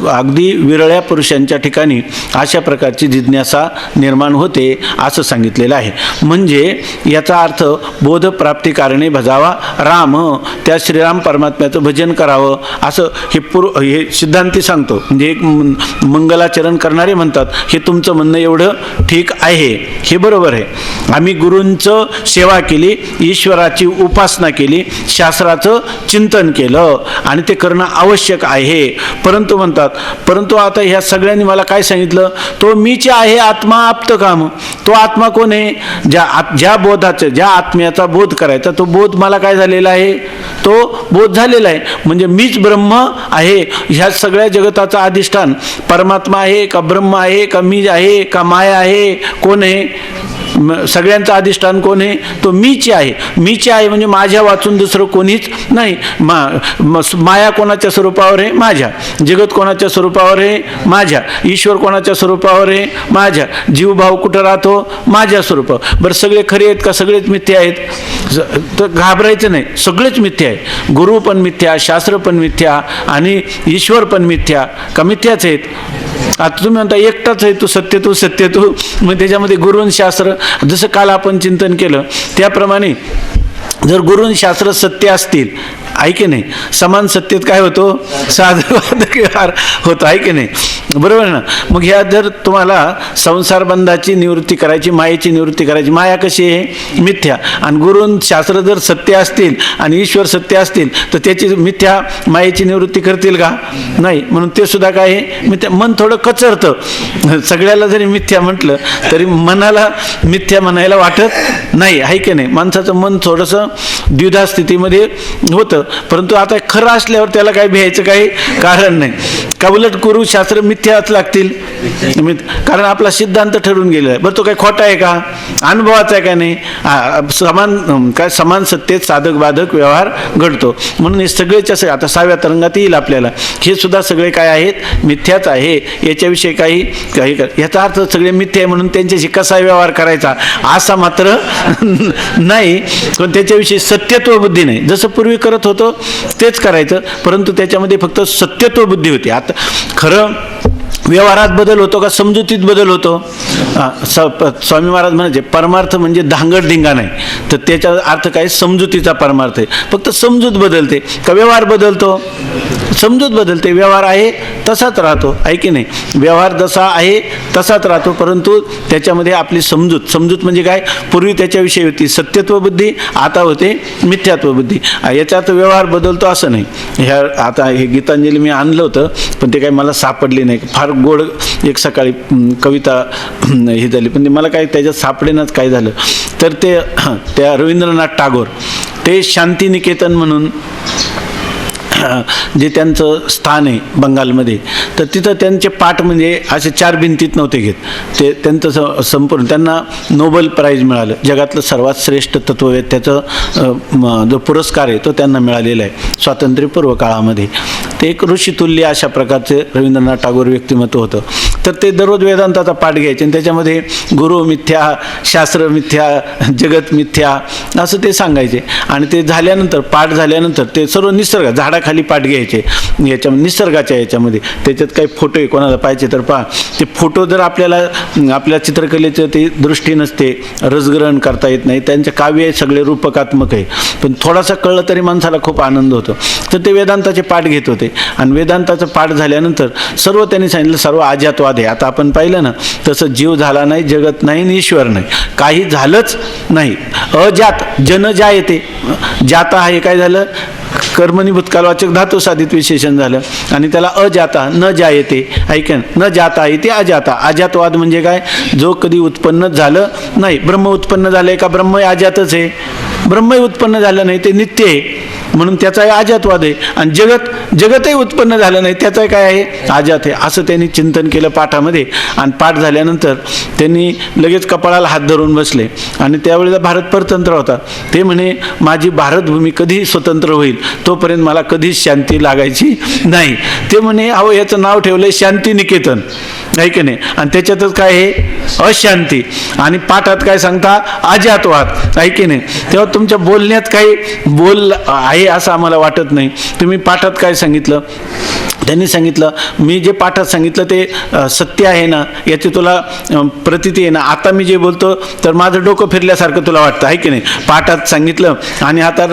अगदी विरळ्या पुरुषांच्या ठिकाणी अशा प्रकारची जिज्ञासा निर्माण होते असं सांगितलेलं आहे. म्हणजे याचा अर्थ बोधप्राप्ती कारणे भजावा राम, त्या श्रीराम परमात्म्याचं भजन करावं असं हे सिद्धांती सांगतो. म्हणजे एक मंगलाचरण करणारे म्हणतात हे तुमचं म्हणणं एवढं ठीक आहे, हे बरोबर आहे. आम्ही गुरूंचं सेवा केली, ईश्वराची उपासना केली, शास्त्राचं चिंतन केलं आणि ते करणं आवश्यक आहे. परंतु म्हणतात परंतु आता ह्या सगळ्यांनी मला काय सांगितलं? तो मीच आहे आत्मा आप्त काम. तो आत्मा कोण आहे? ज्या बोधाचं, ज्या आत्म्याचा बोध करायचा तो बोध मला काय झालेला आहे? तो बोध झालेला आहे. म्हणजे मीच ब्रह्म आहे. ह्या सगळ्या जगताचं अधिष्ठान परमात्मा आहे का ब्रह्म आहे का मी आहे का माया आहे? कोण आहे? सगळ्यांचं अधिष्ठान कोण आहे? तो मीच आहे. मीच आहे म्हणजे माझ्या वाचून दुसरं कोणीच नाही. माया कोणाच्या स्वरूपावर आहे? माझ्या. जगत कोणाच्या स्वरूपावर आहे? माझ्या. ईश्वर कोणाच्या स्वरूपावर आहे? माझ्या. जीवभाव कुठं राहतो? माझ्या स्वरूपावर. बरं सगळे खरे आहेत का? सगळेच मिथ्या आहेत? तर घाबरायचं नाही, सगळेच मिथ्या आहे. गुरु पण मिथ्या, शास्त्र पण मिथ्या आणि ईश्वर पण मिथ्या का मिथ्याच आहेत? आता तुम्ही म्हणता एकटाच आहे तू सत्य तू मग त्याच्यामध्ये गुरु आणि शास्त्र जसं काल आपण चिंतन केलं त्याप्रमाणे जर गुरु आणि शास्त्र सत्य असतील आहे की नाही, समान सत्तेत काय होतो? साधकबाधक व्यवहार होतो आहे की नाही, बरोबर ना. मग ह्या जर तुम्हाला संसार बंधाची निवृत्ती करायची, मायेची निवृत्ती करायची, माया कशी आहे? मिथ्या. आणि गुरु शास्त्र जर सत्य असतील आणि ईश्वर सत्य असतील तर त्याची मिथ्या मायेची निवृत्ती करतील का? नाही. म्हणून ते सुद्धा काय आहे? मिथ्या. मन थोडं कचरतं. सगळ्याला जरी मिथ्या म्हटलं तरी मनाला मिथ्या म्हणायला वाटत नाही आहे की नाही. माणसाचं मन थोडंसं द्विधा स्थितीमध्ये होतं. परंतु आता खरं असल्यावर त्याला काय भ्यायचं काही कारण नाही. का उलट गुरु शास्त्र मिथ्याच लागतील? कारण आपला सिद्धांत ठरून गेलेला आहे. बरं तो काय खोटा आहे का? अनुभवाचा आहे का नाही? समान सत्तेत साधक बाधक व्यवहार घडतो. म्हणून हे सगळेच असे आता 6व्या तरंगात येईल आपल्याला, हे सुद्धा सगळे काय आहेत? मिथ्याच आहे. याच्याविषयी काही याचा अर्थ सगळे मिथ्या आहे म्हणून त्यांच्याशी कसा व्यवहार करायचा असा मात्र नाही. पण त्याच्याविषयी सत्यत्व बुद्धी नाही. जसं पूर्वी करत होतो तेच करायचं, परंतु त्याच्यामध्ये फक्त सत्यत्व बुद्धी होती. आता खरं व्यवहारात बदल होतो का समजुतीत बदल होतो? स्वामी महाराज म्हणायचे परमार्थ म्हणजे धांगडधिंगा नाही, तर त्याचा अर्थ काय? समजुतीचा परमार्थ आहे. फक्त समजूत बदलते का व्यवहार बदलतो? समजूत बदलते. व्यवहार आहे तसाच राहतो, आहे की नाही? व्यवहार जसा आहे तसाच राहतो, परंतु त्याच्यामध्ये आपली समजूत म्हणजे काय? पूर्वी त्याच्याविषयी होती सत्यत्व बुद्धी, आता होते मिथ्यात्व बुद्धी. याचा अर्थ व्यवहार बदलतो असं नाही. ह्या आता हे गीतांजली मी आणलं होतं, पण ते काही मला सापडली नाही. फार गोड एक सकाळी कविता हे झाली, पण मला काय त्याच्यात सापडेनाच काय झालं. तर ते त्या रवींद्रनाथ टागोर ते शांतिनिकेतन म्हणून जे त्यांचं स्थान आहे बंगालमध्ये, तर तिथं त्यांचे पाठ म्हणजे असे 4 भिंतीत नव्हते घेत. ते त्यांचं संपूर्ण त्यांना नोबेल प्राईज मिळालं. जगातलं सर्वात श्रेष्ठ तत्ववेत्याचं जो पुरस्कार आहे तो त्यांना मिळालेला आहे स्वातंत्र्यपूर्व काळामध्ये. ते एक ऋषितुल्य अशा प्रकारचे रवींद्रनाथ टागोर व्यक्तिमत्व होतं. तर ते दररोज वेदांताचा पाठ घ्यायचे आणि त्याच्यामध्ये गुरु मिथ्या, शास्त्र मिथ्या, जगत मिथ्या असं ते सांगायचे. आणि ते झाल्यानंतर पाठ झाल्यानंतर ते सर्व निसर्ग झाडाखाली पाठ घ्यायचे याच्यामध्ये, निसर्गाच्या याच्यामध्ये. त्याच्यात काही फोटो आहे कोणाला पाहिजे तर पहा. ते फोटो जर आपल्या चित्रकलेचं ते दृष्टी नसते, रसग्रहण करता येत नाही. त्यांचे काव्य सगळे रूपकात्मक आहे, पण थोडासा कळलं तरी माणसाला खूप आनंद होतो. तर ते वेदांताचे पाठ घेत होते आणि वेदांताचं पाठ झाल्यानंतर सर्व त्यांनी सांगितलं सर्व अजातवाद आहे. आता आपण पाहिलं ना तसं जीव झाला नाही, जगत नाही आणि ईश्वर नाही, काही झालंच नाही. अजात जन जायते, जाता हे काय झालं? कर्मणी भूतकालवाचक धातू साधित विशेषण झालं आणि त्याला अजाता न जायते, ऐकन न जाता येते अजाता. अजातवाद म्हणजे काय? जो कधी उत्पन्न झालं नाही. ब्रह्म उत्पन्न झालंय का? ब्रह्म अजातच आहे. ब्रह्मही उत्पन्न झालं नाही, ते नित्य आहे म्हणून त्याचाही अजातवाद आहे. आणि जगतही उत्पन्न झालं नाही, त्याचं काय आहे? अजात आहे. असं त्यांनी चिंतन केलं पाठामध्ये. आणि पाठ झाल्यानंतर त्यांनी लगेच कपाळाला हात धरून बसले आणि त्यावेळेला भारत परतंत्र होता. ते म्हणे माझी भारतभूमी कधी स्वतंत्र होईल तोपर्यंत मला कधीच शांती लागायची नाही. ते म्हणे अहो याचं नाव ठेवलंय शांतिनिकेतन, आहे की नाही? आणि त्याच्यातच काय आहे? अशांती. आणि पाठात काय सांगता? अजातवाद, आहे की नाही? तेव्हा तुमच्या बोलण्यात काही बोल आहे असं आम्हाला वाटत नाही. तुम्ही पाठात काय सांगितलं? त्यांनी सांगितलं मी जे पाठात सांगितलं ते सत्य आहे ना, याची तुला प्रतीती आहे ना. आता मी जे बोलतो तर माझं डोकं फिरल्यासारखं तुला वाटतं, आहे की नाही? पाठात सांगितलं आणि आता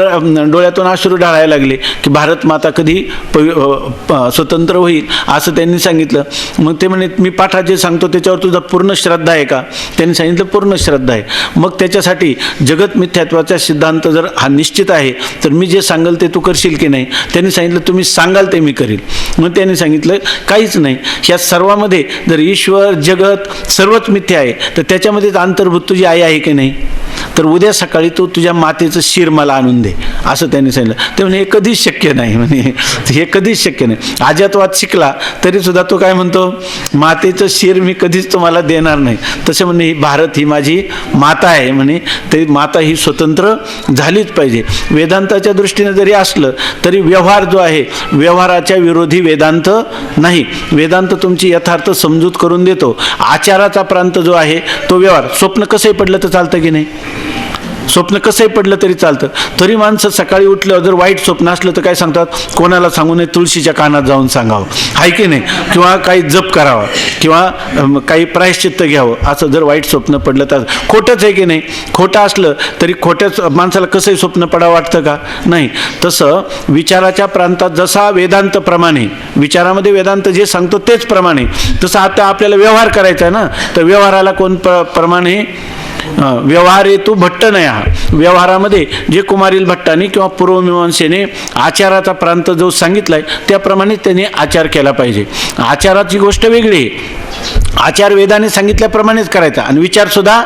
डोळ्यातून अश्रू ढाळायला लागले की भारत माता कधी स्वतंत्र होईल असं त्यांनी सांगितलं. मग ते म्हणे मी पाठात जे सांगतो त्याच्यावर तुझा पूर्ण श्रद्धा आहे का? त्यांनी सांगितलं पूर्ण श्रद्धा आहे. मग त्याच्यासाठी जगत मिथ्यात्वाचा सिद्धांत जर हा निश्चित आहे तर मी जे सांगेल ते तू करशील की नाही? त्यांनी सांगितलं तुम्ही सांगाल ते मी करील. मग त्यांनी सांगितलं काहीच नाही, ह्या सर्वामध्ये जर ईश्वर जगत सर्वच मिथ्या आहे तर त्याच्यामध्येच अंतर्भूत तुझी आई आहे की नाही? तर उद्या सकाळी तू तुझ्या मातेचं शिर मला आणून दे असं त्यांनी सांगितलं. ते म्हणे हे कधीच शक्य नाही, म्हणे हे कधीच शक्य नाही. अजातवाद शिकला तरी सुद्धा तो काय म्हणतो? मातेचं शिर मी कधीच तुम्हाला देणार नाही. तसे म्हणे ही भारत ही माझी माता आहे म्हणे, तरी माता ही स्वतंत्र झालीच पाहिजे. वेदांताच्या दृष्टीने जरी असलं तरी व्यवहार जो आहे व्यवहाराच्या विरोधी वेदांत नाही. वेदांत तुमची यथार्थ समजूत करून देतो. आचाराचा प्रांत जो आहे तो व्यवहार. स्वप्न कसंही पडलं तर चालतं की नाही? स्वप्न कसंही पडलं तरी चालतं. तरी माणसं सकाळी उठल्यावर जर वाईट स्वप्न असलं तर काय सांगतात? कोणाला सांगू नये, तुळशीच्या कानात जाऊन सांगावं, आहे की नाही? किंवा काही जप करावा किंवा काही प्रायश्चित्त घ्यावं. असं जर वाईट स्वप्न पडलं तर खोटंच आहे की नाही? खोटं असलं तरी खोट्याच माणसाला कसंही स्वप्न पडावं वाटतं का? नाही. तसं विचाराच्या प्रांतात जसा वेदांत प्रमाणे, विचारामध्ये वेदांत जे सांगतो तेच प्रमाणे, तसं आता आपल्याला व्यवहार करायचा आहे ना, तर व्यवहाराला कोण प्रमाणे? व्यवहार हेतू भट्ट नाही. हा व्यवहारामध्ये जे कुमारील भट्टाने किंवा पूर्वमीमांसेने आचाराचा प्रांत जो सांगितलाय त्याप्रमाणे त्यांनी आचार केला पाहिजे. आचाराची गोष्ट वेगळी आहे. आचार वेदाने सांगितल्याप्रमाणेच करायचा आणि विचारसुद्धा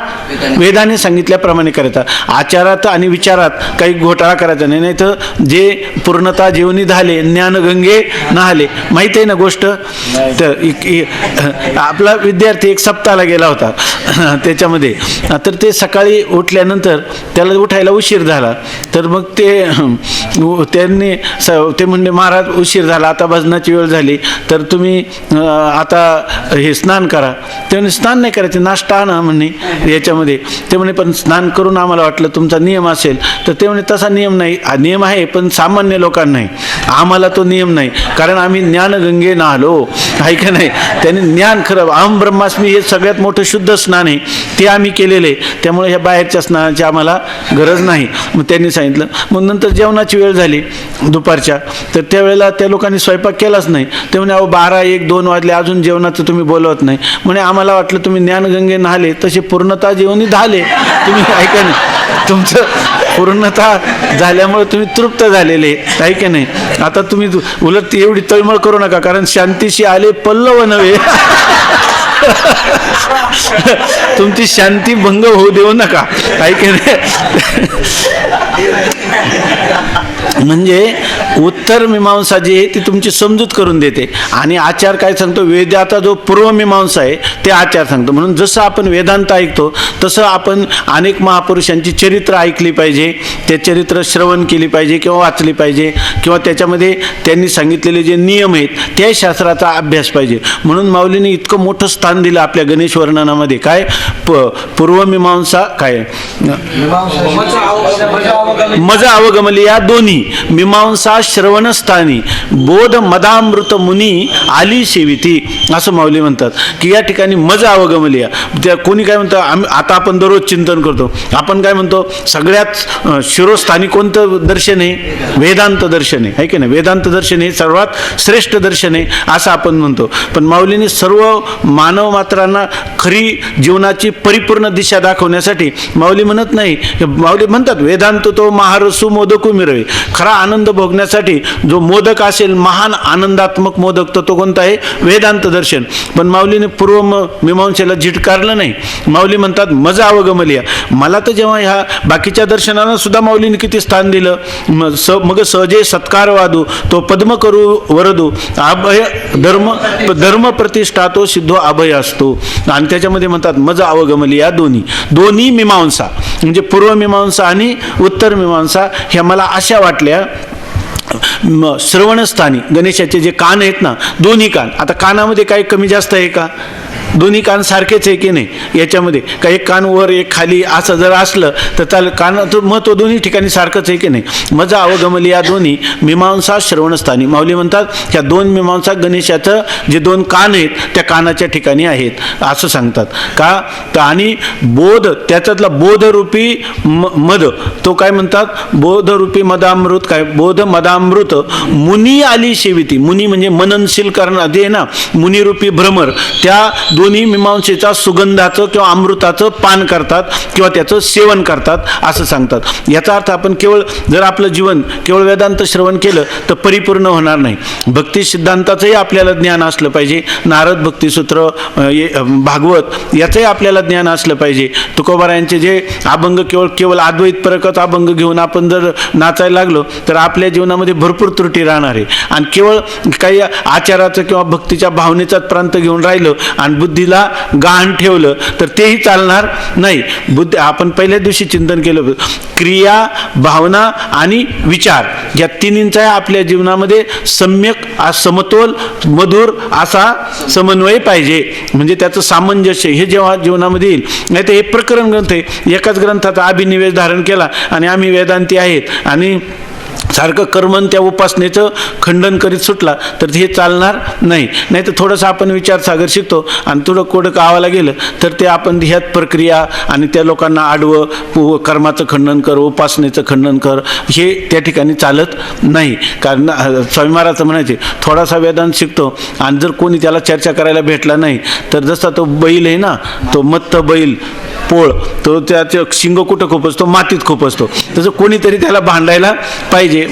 वेदाने सांगितल्याप्रमाणे करायचा. आचारात आणि विचारात काही घोटाळा करायचा नाही. नाही तर जे पूर्णता जेवणी झाले ज्ञानगंगे नहाले, माहीत आहे ना गोष्ट. तर आपला विद्यार्थी एक सप्ताहाला गेला होता त्याच्यामध्ये, तर ते सकाळी उठल्यानंतर त्याला उठायला उशीर झाला. तर मग त्यांनी ते म्हणले महाराज उशीर झाला, आता भजनाची वेळ झाली, तर तुम्ही आता हे स्नान करा. ते म्हणे स्नान नाही करायचं, नाश्ता आणा म्हणे याच्यामध्ये. ते म्हणे पण स्नान करून आम्हाला वाटलं तुमचा नियम असेल. तर ते म्हणे तसा नियम नाही, नियम आहे पण सामान्य लोकांना नाही, आम्हाला तो नियम नाही, कारण आम्ही ज्ञानगंगे नाहलो, आहे का नाही. त्यांनी ज्ञान खरं अहम ब्रह्मास्मी हे सगळ्यात मोठं शुद्ध स्नान आहे, ते आम्ही केलेले, त्यामुळे ह्या बाहेरच्या स्नानाची आम्हाला गरज नाही. मग त्यांनी सांगितलं. मग नंतर जेवणाची वेळ झाली दुपारच्या, तर त्यावेळेला त्या लोकांनी स्वयंपाक केलाच नाही. ते म्हणे अहो 12, 1, 2 वाजले अजून जेवणाचं तुम्ही बोलवत नाही. म्हणे आम्हाला वाटलं तुम्ही ज्ञानगंगे नाहले, तसे पूर्णता जेवणी झाले तुम्ही, ऐका नाही, तुमचं पूर्णता झाल्यामुळे तुम्ही तृप्त झालेले, आहे की नाही. आता तुम्ही उलट एवढी तळमळ करू नका, कारण शांतीशी आले पल्लव नव्हे तुमची शांती भंग होऊ देऊ नका, आहे की नाही. म्हणजे उत्तर मीमांसा जी आहे ती तुमची समजूत करून देते. आणि आचार काय सांगतो, वेदाचा जो पूर्वमीमांसा आहे ते आचार सांगतो. म्हणून जसं आपण वेदांत ऐकतो तसं आपण अनेक महापुरुषांची चरित्र ऐकली पाहिजे, ते चरित्र श्रवण केली पाहिजे किंवा वाचली पाहिजे, किंवा त्याच्यामध्ये त्यांनी सांगितलेले जे नियम आहेत त्या शास्त्राचा अभ्यास पाहिजे. म्हणून माऊलीने इतकं मोठं स्थान दिलं आपल्या गणेश वर्णनामध्ये. काय पूर्वमीमांसा, काय मज अवगमली, या दोन्ही मीमांसा श्रवणस्थानी बोध मदामृत मुनी आली सेविती, असं माऊली म्हणतात की या ठिकाणी मज अवगमली. त्या कोणी काय म्हणतं, आता आपण दररोज चिंतन करतो, आपण काय म्हणतो सगळ्यात शिरोस्थानी कोणतं दर्शन आहे, वेदांत दर्शन आहे की नाही. वेदांत दर्शन हे सर्वात श्रेष्ठ दर्शन आहे असं आपण म्हणतो. पण माऊलीने सर्व मानव मात्रांना खरी जीवनाची परिपूर्ण दिशा दाखवण्यासाठी माऊली म्हणत नाही, माऊली म्हणतात वेदांत तो महारसू मोदकू मिरवे. खरा आनंद भोगण्यासाठी जो मोदक असेल, महान आनंदात्मक मोदक, तर तो कोणता आहे, वेदांत दर्शन. पण माऊलीने पूर्व मीमांसेला झिटकारलं नाही. माऊली म्हणतात मज अवगमलिया. मला तर जेव्हा ह्या बाकीच्या दर्शनाला सुद्धा माऊलीने किती स्थान दिलं. मग सहजे सत्कार वादू तो पद्म करू वरदू अभय धर्म प्रतिष्ठा तो सिद्धो अभय असतो. आणि त्याच्यामध्ये म्हणतात मज अवगमलिया दोन्ही मीमांसा, म्हणजे पूर्व मीमांसा आणि उत्तर मीमांसा ह्या मला अशा वाटल्या. श्रवणस्थानी गणेशाचे जे कान आहेत ना, दोन्ही कान, आता कानामध्ये काही कमी जास्त आहे का, दोन्ही कान सारखेच आहे की नाही. याच्यामध्ये काही एक कान वर एक खाली असं जर असलं तर चालेल, कानाचं महत्त्व दोन्ही ठिकाणी सारखंच आहे की नाही. मजा अवगमली या दोन्ही मीमांसा श्रवणस्थानी. माऊली म्हणतात ह्या दोन मीमांसा गणेशाचं जे दोन कान आहेत त्या कानाच्या ठिकाणी आहेत असं सांगतात. का तर आणि बोध, त्याच्यातला बोधरूपी मद, तो काय म्हणतात, बोधरूपी मदामृत, काय बोध मदामृत मुनी आली सेविती. मुनी म्हणजे मननशील करणार जे ना, मुनिरूपी भ्रमर, त्या दोन्ही मीमांसेचा सुगंधाचं किंवा अमृताचं पान करतात किंवा त्याचं सेवन करतात असं सांगतात. याचा अर्थ आपण केवळ जर आपलं जीवन केवळ वेदांत श्रवण केलं तर परिपूर्ण होणार नाही. भक्ती सिद्धांताचंही आपल्याला ज्ञान असलं पाहिजे. नारद भक्तिसूत्र, भागवत याचंही आपल्याला ज्ञान असलं पाहिजे. तुकोबारायांचे जे अभंग केवळ अद्वैत परकच अभंग घेऊन आपण जर नाचायला लागलो तर आपल्या जीवनामध्ये भरपूर त्रुटी राहणार आहे. आणि केवळ काही आचाराचं किंवा भक्तीच्या भावनेचाच प्रांत घेऊन राहिलं आणि बुद्धीला गहाण ठेवलं तर तेही चालणार नाही. बुद्धी, आपण पहिल्या दिवशी चिंतन केलं, क्रिया, भावना आणि विचार या तिन्हींचा आपल्या जीवनामध्ये सम्यक समतोल मधुर असा समन्वय पाहिजे. म्हणजे त्याचं सामंजस्य हे जेव्हा जीवनामध्ये येईल. नाही तर हे प्रकरण ग्रंथ आहे, एकाच ग्रंथाचा अभिनिवेश धारण केला आणि आम्ही वेदांती आहेत आणि सारखं कर्मन त्या उपासनेचं खंडन करीत सुटला तर हे चालणार नाही. नाही तर थोडंसं आपण विचारसागर शिकतो आणि थोडं कोडं गावाला गेलं तर ते आपण ह्यात प्रक्रिया आणि त्या लोकांना आडवं कर्माचं खंडन कर, उपासनेचं खंडन कर, हे त्या ठिकाणी चालत नाही. कारण स्वामी महाराज म्हणायचे थोडासा वेदांत शिकतो आणि जर कोणी त्याला चर्चा करायला भेटला नाही तर जसा तो बैल आहे ना, तो मत्त बैल पोळ, तो त्याचं शिंग कुठं खोपसतो, मातीत खोपसतो. तसं कोणीतरी त्याला भांडायला पाहिजे.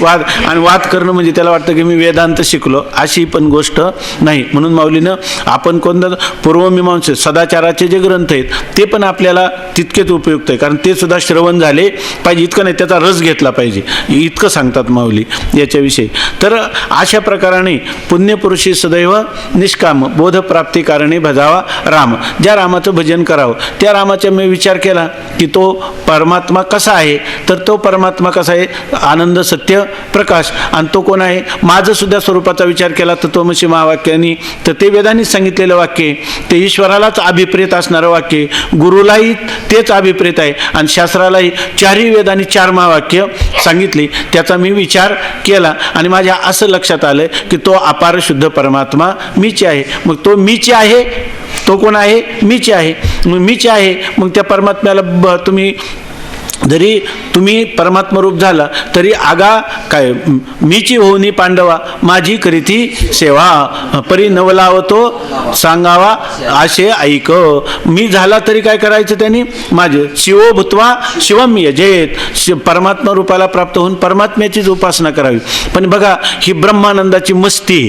आणि वाद करणं म्हणजे त्याला वाटतं की मी वेदांत शिकलो, अशी पण गोष्ट नाही. म्हणून माऊलीनं आपण कोणतं पूर्वमीमांसा सदाचाराचे जे ग्रंथ आहेत ते पण आपल्याला तितकेच उपयुक्त आहे, कारण ते सुद्धा श्रवण झाले पाहिजे. इतकं नाही, त्याचा रस घेतला पाहिजे, इतकं सांगतात माऊली याच्याविषयी. तर अशा प्रकाराने पुण्यपुरुषी सदैव निष्काम बोधप्राप्ती कारणे भजावा राम. ज्या रामाचं भजन करावं त्या रामाचा मी विचार केला की तो परमात्मा कसा आहे, तर तो परमात्मा कसा आहे, आनंद सत्य प्रकाश. आणि तो कोण आहे, माझं सुद्धा स्वरूपाचा विचार केला तर तत्त्वमसी महावाक्यानी, तर ते वेदांनीच सांगितलेलं वाक्य, ते ईश्वरालाच अभिप्रेत असणारं वाक्य, गुरुलाही तेच अभिप्रेत आहे आणि शास्त्रालाही चारही वेदांनी 4 महावाक्य सांगितली. त्याचा मी विचार केला आणि माझ्या असं लक्षात आलं की तो अपार शुद्ध परमात्मा मीच आहे. मग तो मीच आहे, तो कोण आहे, मीच आहे. मग मीच आहे, मग त्या परमात्म्याला जरी तुम्ही परमात्मा रूप झाला तरी आगा काय, मीची होनी पांडवा माझी करीती सेवा, परी नवलावतो सांगावा आशे ऐक. मी झाला तरी काय करायचं त्यांनी, माझे शिवो भूत्वा शिवम यजेत, परमात्मा रूपाला प्राप्त होऊन परमात्म्याचीच उपासना करावी. पण बघा ही ब्रह्मानंदाची मस्ती,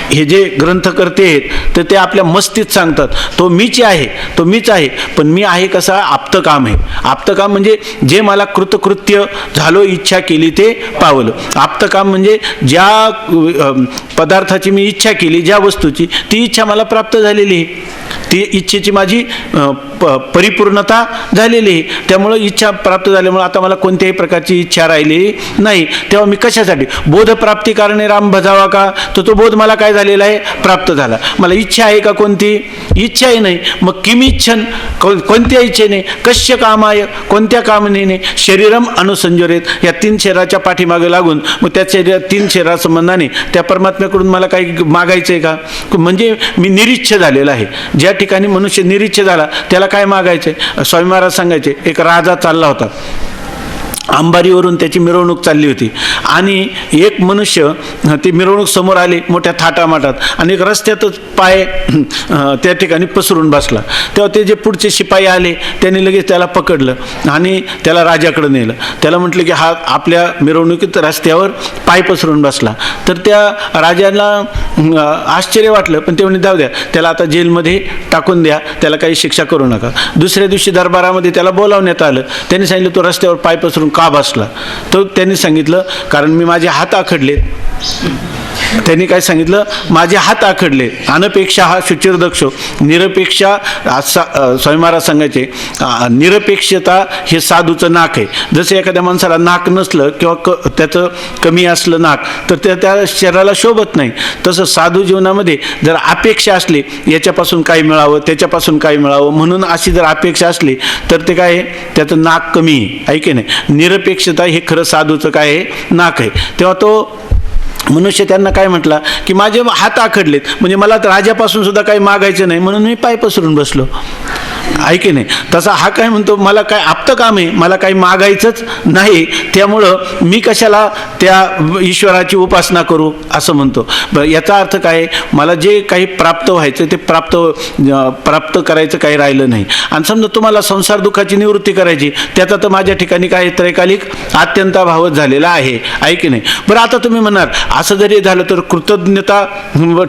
हे जे ग्रंथकर्ते आहेत तर ते आपल्या मस्तीत सांगतात तो मीच आहे, तो मीच आहे. पण मी आहे कसा, आप्तकाम आहे. आप्तकाम म्हणजे जे मला कृतकृत्य झालो, इच्छा केली ते पावलं. आप्तकाम म्हणजे ज्या पदार्थाची मी इच्छा केली, ज्या वस्तूची, ती इच्छा मला प्राप्त झालेली आहे, ती इच्छेची माझी परिपूर्णता झालेली आहे. त्यामुळं इच्छा प्राप्त झाल्यामुळं आता मला कोणत्याही प्रकारची इच्छा राहिली नाही. तेव्हा मी कशासाठी, बोधप्राप्ती कारणे राम भजावा का, तर तो बोध मला काय झालेला आहे, प्राप्त झाला. मला इच्छा आहे का, कोणती इच्छाही नाही. मग किमिच्छन, कोणत्या इच्छेने, कश्य कामाय, कोणत्या कामनेने, शरीरम अनुसंजरेत, या 3 शरीराच्या पाठीमागे लागून मग त्या 3 शरीरा संबंधाने त्या परमात्म्याकडून मला काही मागायचं आहे का, म्हणजे मी निरीच्छ झालेला आहे. ज्या ठिकाणी मनुष्य निरीच्छ झाला त्याला काय मागायचे. स्वामी महाराज सांगायचे, एक राजा चालला होता, अंबारीवरून त्याची मिरवणूक चालली होती आणि एक मनुष्य, ती मिरवणूक समोर आली मोठ्या थाटामाटात आणि एक रस्त्यातच पाय त्या ठिकाणी पसरून बसला. तेव्हा ते जे पुढचे शिपाई आले त्यांनी लगेच त्याला पकडलं आणि त्याला राजाकडे नेलं. त्याला म्हटलं की हा आपल्या मिरवणुकीत रस्त्यावर पाय पसरून बसला. तर त्या राजाला आश्चर्य वाटलं, पण ते म्हणे जाऊ द्या, त्याला आता जेलमध्ये टाकून द्या, त्याला काही शिक्षा करू नका. दुसऱ्या दिवशी दरबारामध्ये त्याला बोलावण्यात आलं. त्यांनी सांगितलं तो रस्त्यावर पाय पसरून का बसला. तर त्यांनी सांगितलं कारण मी माझे हात आखडले. त्यांनी काय सांगितलं, माझे हात आखडले. अनपेक्षा हा शुचिर्दक्ष, निरपेक्षा, स्वामी महाराज सांगायचे निरपेक्षता हे साधूचं नाक आहे. जसं एखाद्या माणसाला नाक नसलं किंवा त्याचं कमी असलं नाक तर त्या शरीराला शोभत नाही, तसं साधू जीवनामध्ये जर अपेक्षा असली याच्यापासून काही मिळावं, त्याच्यापासून काही मिळावं म्हणून अशी जर अपेक्षा असली तर ते काय आहे, त्याचं नाक कमी आहे की नाही. निरपेक्षता हे खरं साधूचं काय आहे, नाक आहे. तेव्हा तो मनुष्य त्यांना काय म्हटला की माझे हात आखडलेत, म्हणजे मला तर राजापासून सुद्धा काही मागायचं नाही म्हणून मी पाय पसरून बसलो, आहे की नाही. तसा हा काय म्हणतो, मला काय आप्तकाम आहे, मला काही मागायचंच नाही, त्यामुळं मी कशाला त्या ईश्वराची उपासना करू असं म्हणतो. याचा अर्थ काय, मला जे काही प्राप्त व्हायचं ते प्राप्त करायचं काही राहिलं नाही. आणि समजा तुम्हाला संसार दुःखाची निवृत्ती करायची, त्याचा तर माझ्या ठिकाणी काय त्रैकालिक अत्यंताभावच झालेला आहे की नाही. बरं आता तुम्ही म्हणाल असं जरी झालं तर कृतज्ञता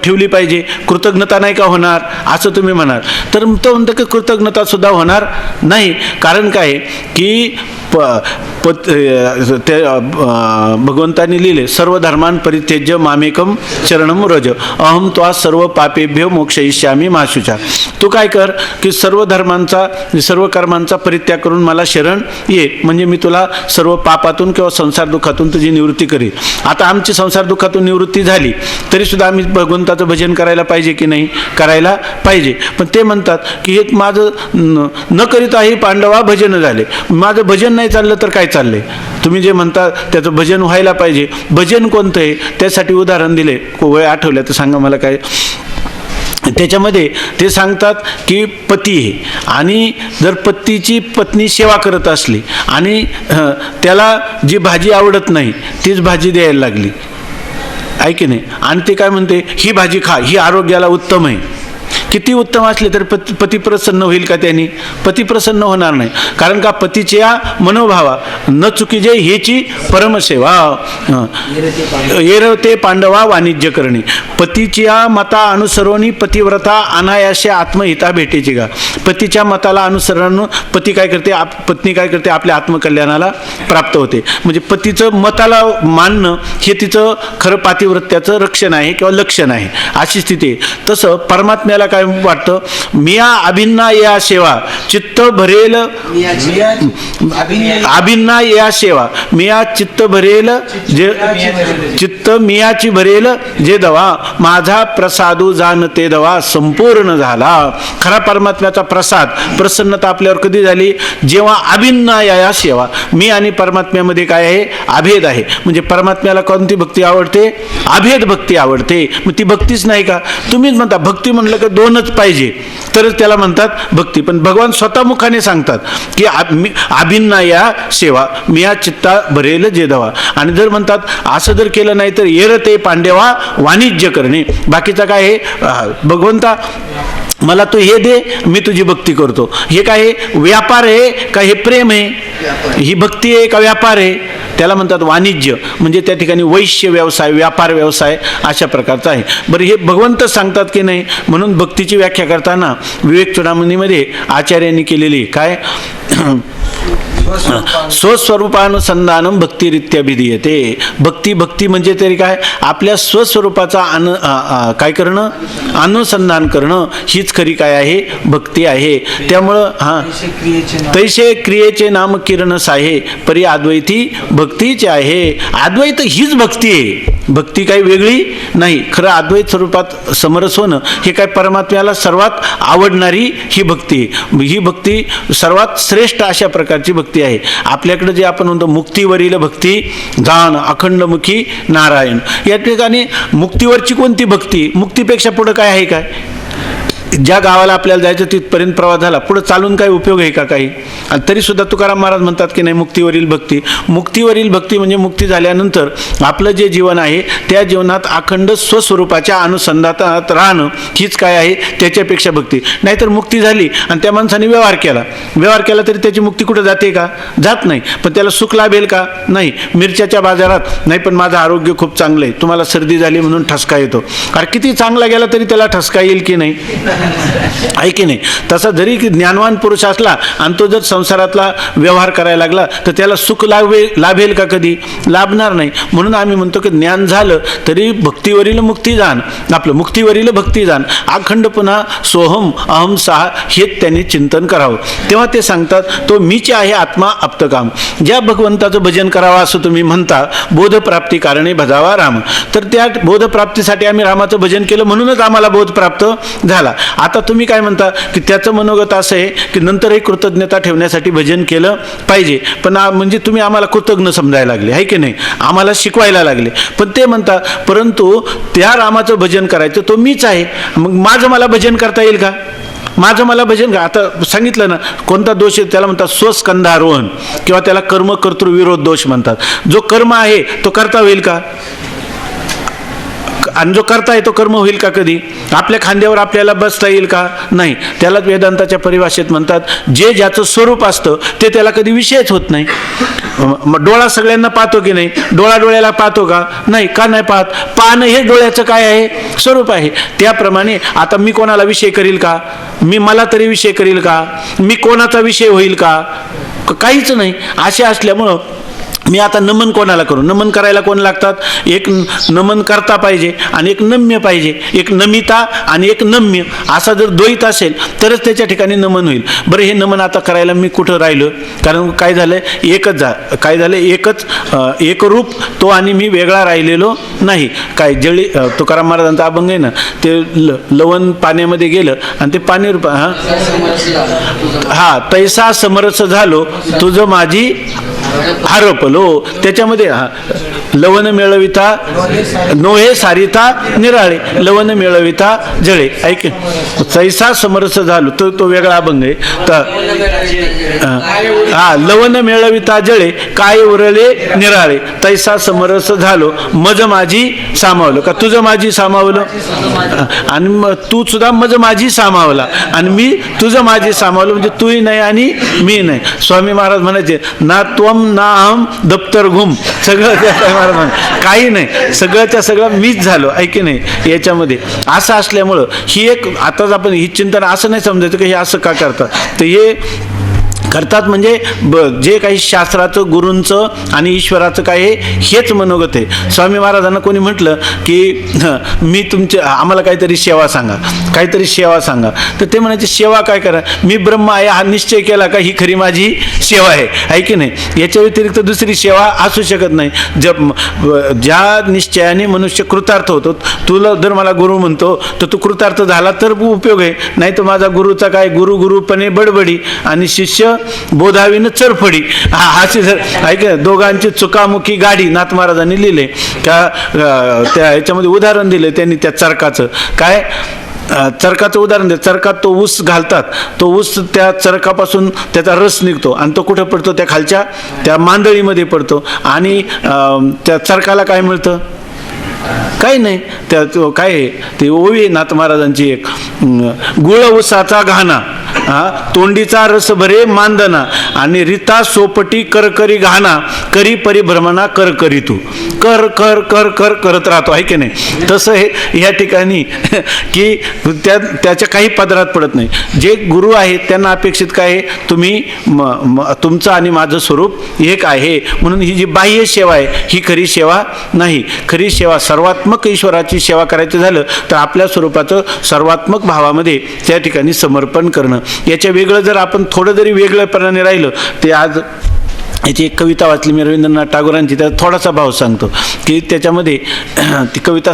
ठेवली पाहिजे, कृतज्ञता नाही का होणार असं तुम्ही म्हणाल. तर तो म्हणतो की कृतज्ञता सुद्धा होणार नाही. कारण काय की भगवंतांनी लिहिले सर्व धर्मान परित्यज्य मामेकम शरणम व्रज अहम त्वा सर्व पापेभ्यो मोक्षयिष्यामी मा शुचा. तू काय कर की सर्व धर्मांचा सर्व कर्मांचा परित्याग करून मला शरण ये, म्हणजे मी तुला सर्व पापातून किंवा संसार दुःखातून तुझी निवृत्ती करीन. आता आमची संसार दुःखातून निवृत्ती झाली तरी सुद्धा आम्ही भगवंताचं भजन करायला पाहिजे की नाही, करायला पाहिजे. पण ते म्हणतात की हे माझं न करीताही पांडवा भजन झाले, माझं भजन नाही चाललं तर काय चाललंय. तुम्ही जे म्हणता त्याचं भजन व्हायला पाहिजे, भजन कोणतं आहे त्यासाठी उदाहरण दिले, वेळ आठवल्या तर सांगा मला काय. त्याच्यामध्ये ते सांगतात की पती आहे आणि जर पतीची पत्नी सेवा करत असली आणि त्याला जी भाजी आवडत नाही तीच भाजी द्यायला लागली, आहे की नाही. आणि ते काय म्हणते, ही भाजी खा, ही आरोग्याला उत्तम आहे, किती उत्तम असले तर पती प्रसन्न होईल का त्यांनी? पती प्रसन्न होणार नाही. कारण का पतीच्या मनोभावा न चुकीजे हेची परमसेवा. येरते पांडवा वाणिज्य करणे. पतीच्या मता अनुसरणी पतिव्रता अनायासे आत्महिता भेटेची का. पतीच्या मताला अनुसरण पती काय करते, पत्नी काय करते, आपल्या आत्मकल्याणाला प्राप्त होते. म्हणजे पतीचं मताला मानणं हे तिचं खरं पातिव्रत्याचं रक्षण आहे किंवा लक्षण आहे, अशी स्थिती आहे. तसं परमात्म्याला काय वाटतं, मिया अभिन्ना या सेवा चित्त भरेल, अभिन्ना या सेवा मिया चित्त भरेल जे चित्त मियाची भरेल जे दवा माझा प्रसादू जाणते दवा संपूर्ण झाला. खरा परमात्म्याचा प्रसाद प्रसन्नता आपल्यावर कधी झाली, जेव्हा अभिन्न या सेवा मी आणि परमात्म्यामध्ये काय आहे, अभेद आहे. म्हणजे परमात्म्याला कोणती भक्ती आवडते, अभेद भक्ती आवडते. मग ती भक्तीच नाही का. तुम्हीच म्हणता भक्ती म्हणलं की दोनच पाहिजे तरच त्याला म्हणतात भक्ती. पण भगवान स्वतः मुखाने सांगतात की अभिन्न या सेवा मिया चित्ता भरेल जे दवा. आणि जर म्हणतात असं जर केलं नाही तर येरते पांडवा वाणिज्य करणे. बाकीचा काय आहे, भगवंता मला तू हे दे मी तुझी भक्ती करतो. हे काय आहे, व्यापार आहे का हे प्रेम आहे, ही भक्ती आहे का व्यापार आहे, त्याला म्हणतात वाणिज्य. म्हणजे त्या ठिकाणी वैश्य व्यवसाय, व्यापार व्यवसाय अशा प्रकारचा आहे. बरं हे भगवंत सांगतात की नाही. म्हणून भक्तीची व्याख्या करताना विवेक चूडामणीमध्ये आचार्यांनी केलेली काय, स्वस्वरूपानुसंधानम भक्तिरित्याभिधीयते. भक्ती म्हणजे तरी काय, आपल्या स्वस्वरूपाचा काय करणं, अनुसंधान करणं, हीच खरी काय आहे, भक्ती आहे. त्यामुळं तैसे क्रियेचे नाम किरणस आहे परी अद्वैती भक्तीचे आहे. अद्वैत हीच भक्ती आहे, भक्ती काही वेगळी नाही. खरं अद्वैत स्वरूपात समरस होणं हे काय परमात्म्याला सर्वात आवडणारी ही भक्ती आहे. ही भक्ती सर्वात श्रेष्ठ अशा प्रकारची भक्ती आहे. आपल्याकडे जे आपण म्हणतो मुक्तीवरील भक्ती जाण अखंडमुखी नारायण, या ठिकाणी मुक्तीवरची कोणती भक्ती, मुक्तीपेक्षा पुढं काय आहे काय. ज्या गावाला आपल्याला जायचं तिथपर्यंत प्रवास झाला, पुढे चालून काय उपयोग आहे का काही. आणि तरीसुद्धा तुकाराम महाराज म्हणतात की नाही मुक्तीवरील भक्ती. मुक्तीवरील भक्ती म्हणजे मुक्ती झाल्यानंतर आपलं जे जीवन आहे त्या जीवनात अखंड स्वस्वरूपाच्या अनुसंधानात राहणं, हीच काय आहे त्याच्यापेक्षा भक्ती. नाहीतर मुक्ती झाली आणि त्या माणसाने व्यवहार केला तरी त्याची मुक्ती कुठं जाते का, जात नाही. पण त्याला सुख लाभेल का, नाही. मिरच्याच्या बाजारात नाही पण माझं आरोग्य खूप चांगलं आहे, तुम्हाला सर्दी झाली म्हणून ठसका येतो. अरे किती चांगला गेला तरी त्याला ठसका येईल की नाही, आहे की नाही. तसा जरी ज्ञानवान पुरुष असला आणि तो जर संसारातला व्यवहार करायला लागला तर त्याला सुख लाभेल का, कधी लाभणार नाही. म्हणून आम्ही म्हणतो की ज्ञान झालं तरी भक्तीवरील मुक्ती जाण, आपलं मुक्तीवरील भक्ती जाण अखंड पुन्हा सोहम अहम सहा हे त्यांनी चिंतन करावं. तेव्हा ते सांगतात तो मीच आहे आत्मा आप्तकाम. ज्या भगवंताचं भजन करावं असं तुम्ही म्हणता, बोधप्राप्ती कारणे भजावा राम. तर त्या बोधप्राप्तीसाठी आम्ही रामाचं भजन केलं म्हणूनच आम्हाला बोध प्राप्त झाला. आता तुम्ही काय म्हणता की त्याचं मनोगत असं आहे की नंतरही कृतज्ञता ठेवण्यासाठी भजन केलं पाहिजे. पण म्हणजे तुम्ही आम्हाला कृतज्ञ समजायला लागले, आहे की नाही, आम्हाला शिकवायला लागले. पण ते म्हणता परंतु त्या रामाचं भजन करायचं तो मीच आहे, मग माझं मला भजन करता येईल का, माझं मला भजन का. आता सांगितलं ना कोणता दोष आहे, त्याला म्हणतात स्वस्कंधारोहण किंवा त्याला कर्म कर्तृविरोध दोष म्हणतात. जो कर्म आहे तो करता होईल का, आणि जो करता येतो कर्म होईल का कधी. आपल्या खांद्यावर आपल्याला बसता येईल का, नाही. त्यालाच वेदांताच्या परिभाषेत म्हणतात जे ज्याचं स्वरूप असतं ते त्याला कधी विषयच होत नाही. डोळा सगळ्यांना पाहतो की नाही, डोळा डोळ्याला पाहतो का, नाही. का नाही पाहत, पाहणं हे डोळ्याचं काय आहे, स्वरूप आहे. त्याप्रमाणे आता मी कोणाला विषय करील का, मी मला तरी विषय करील का, मी कोणाचा विषय होईल का, काहीच नाही. असे असल्यामुळं मी आता नमन कोणाला करू, नमन करायला कोण लागतात, एक नमन करता पाहिजे आणि एक नम्य पाहिजे, एक नमिता आणि एक नम्य, असा जर द्वैत असेल तरच त्याच्या ठिकाणी नमन होईल. बरं हे नमन आता करायला मी कुठं राहिलो, कारण काय झालं एकच एक रूप तो आणि मी वेगळा राहिलेलो नाही. काय जळी तुकाराम महाराजांचा अभंग आहे ना, ते लवण पाण्यामध्ये गेलं आणि ते पाणी रूप हा तैसा समरस झालो तुझं माझी हरपलो. त्याच्यामध्ये लवन मिळविता नोहे सारिता निराळे, लवन मिळविता जळे. ऐक, तैसा समरस झालो तो वेगळा अभंग आहे. तर हा, लवन मिळविता जळे काय उरले निराळे, तैसा समरस झालो मज माझी सामावलं. का तुझं माझी सामावलं, आणि मग तू सुद्धा मज माझी सामावला, आणि मी तुझं माझी सामावलं, म्हणजे तूही नाही आणि मी नाही. स्वामी महाराज म्हणायचे ना त्वम ना अहम दप्तर घुम, सगळं त्या महाराज म्हणाले काही नाही, सगळंच्या सगळं मीच झालो. ऐकी नाही, याच्यामध्ये असं असल्यामुळं ही एक, आताच आपण ही चिंतन असं नाही समजायचं की हे असं का करतात. तर हे करतात म्हणजे जे काही शास्त्राचं, गुरूंचं आणि ईश्वराचं काय आहे हेच मनोगत आहे. स्वामी महाराजांना कोणी म्हटलं की मी आम्हाला काहीतरी सेवा सांगा, काहीतरी सेवा सांगा, तर ते म्हणायचे सेवा काय करा, मी ब्रह्म आहे हा निश्चय केला का ही खरी माझी सेवा आहे की नाही. याच्या व्यतिरिक्त दुसरी सेवा असू शकत नाही. ज्या निश्चयाने मनुष्य कृतार्थ होतो, तुला जर मला गुरु म्हणतो तर तू कृतार्थ झाला तर उपयोग आहे, नाही तर माझा गुरुचा काय, गुरुपणे बडबडी आणि शिष्य बोधावीनं चरफडी. अशी जर ऐक, दोघांची चुकामुखी गाडी नाथ महाराजांनी लिहिले का, त्या ह्याच्यामध्ये उदाहरण दिले त्यांनी त्या चरकाचं. काय चरकाचं उदाहरण दे, चरकात तो ऊस घालतात, तो ऊस त्या चरकापासून त्याचा रस निघतो आणि तो कुठं पडतो, त्या खालच्या त्या मांदळीमध्ये पडतो, आणि त्या चरकाला काय मिळतं, काही नाही. त्या काय आहे ते ओवी आहे नाथ महाराजांची एक, गुळ उसाचा घाना तोंडीचा रस भरे मांदना, आणि रिता सोपटी करकरी घाना करी परिभ्रमणा कर करी तू, कर कर कर कर करत राहतो. आहे की नाही. तसं हे या ठिकाणी की त्याच्या काही पदरात पडत नाही. जे गुरु आहेत त्यांना अपेक्षित काय आहे, तुम्ही तुमचं आणि माझं स्वरूप एक आहे, म्हणून ही जी बाह्य सेवा आहे ही खरी सेवा नाही. खरी सेवा सर्वात्मक ईश्वराची सेवा करायचं झालं तर आपल्या स्वरूपाचं सर्वात्मक भावामध्ये त्या ठिकाणी समर्पण करणं. याच्या वेगळं जर आपण थोडं जरी वेगळेपणाने राहिलं, ते आज याची एक कविता वाचली मी रवींद्रनाथ टागोरांची, त्याचा थोडासा भाव सांगतो की त्याच्यामध्ये ती कविता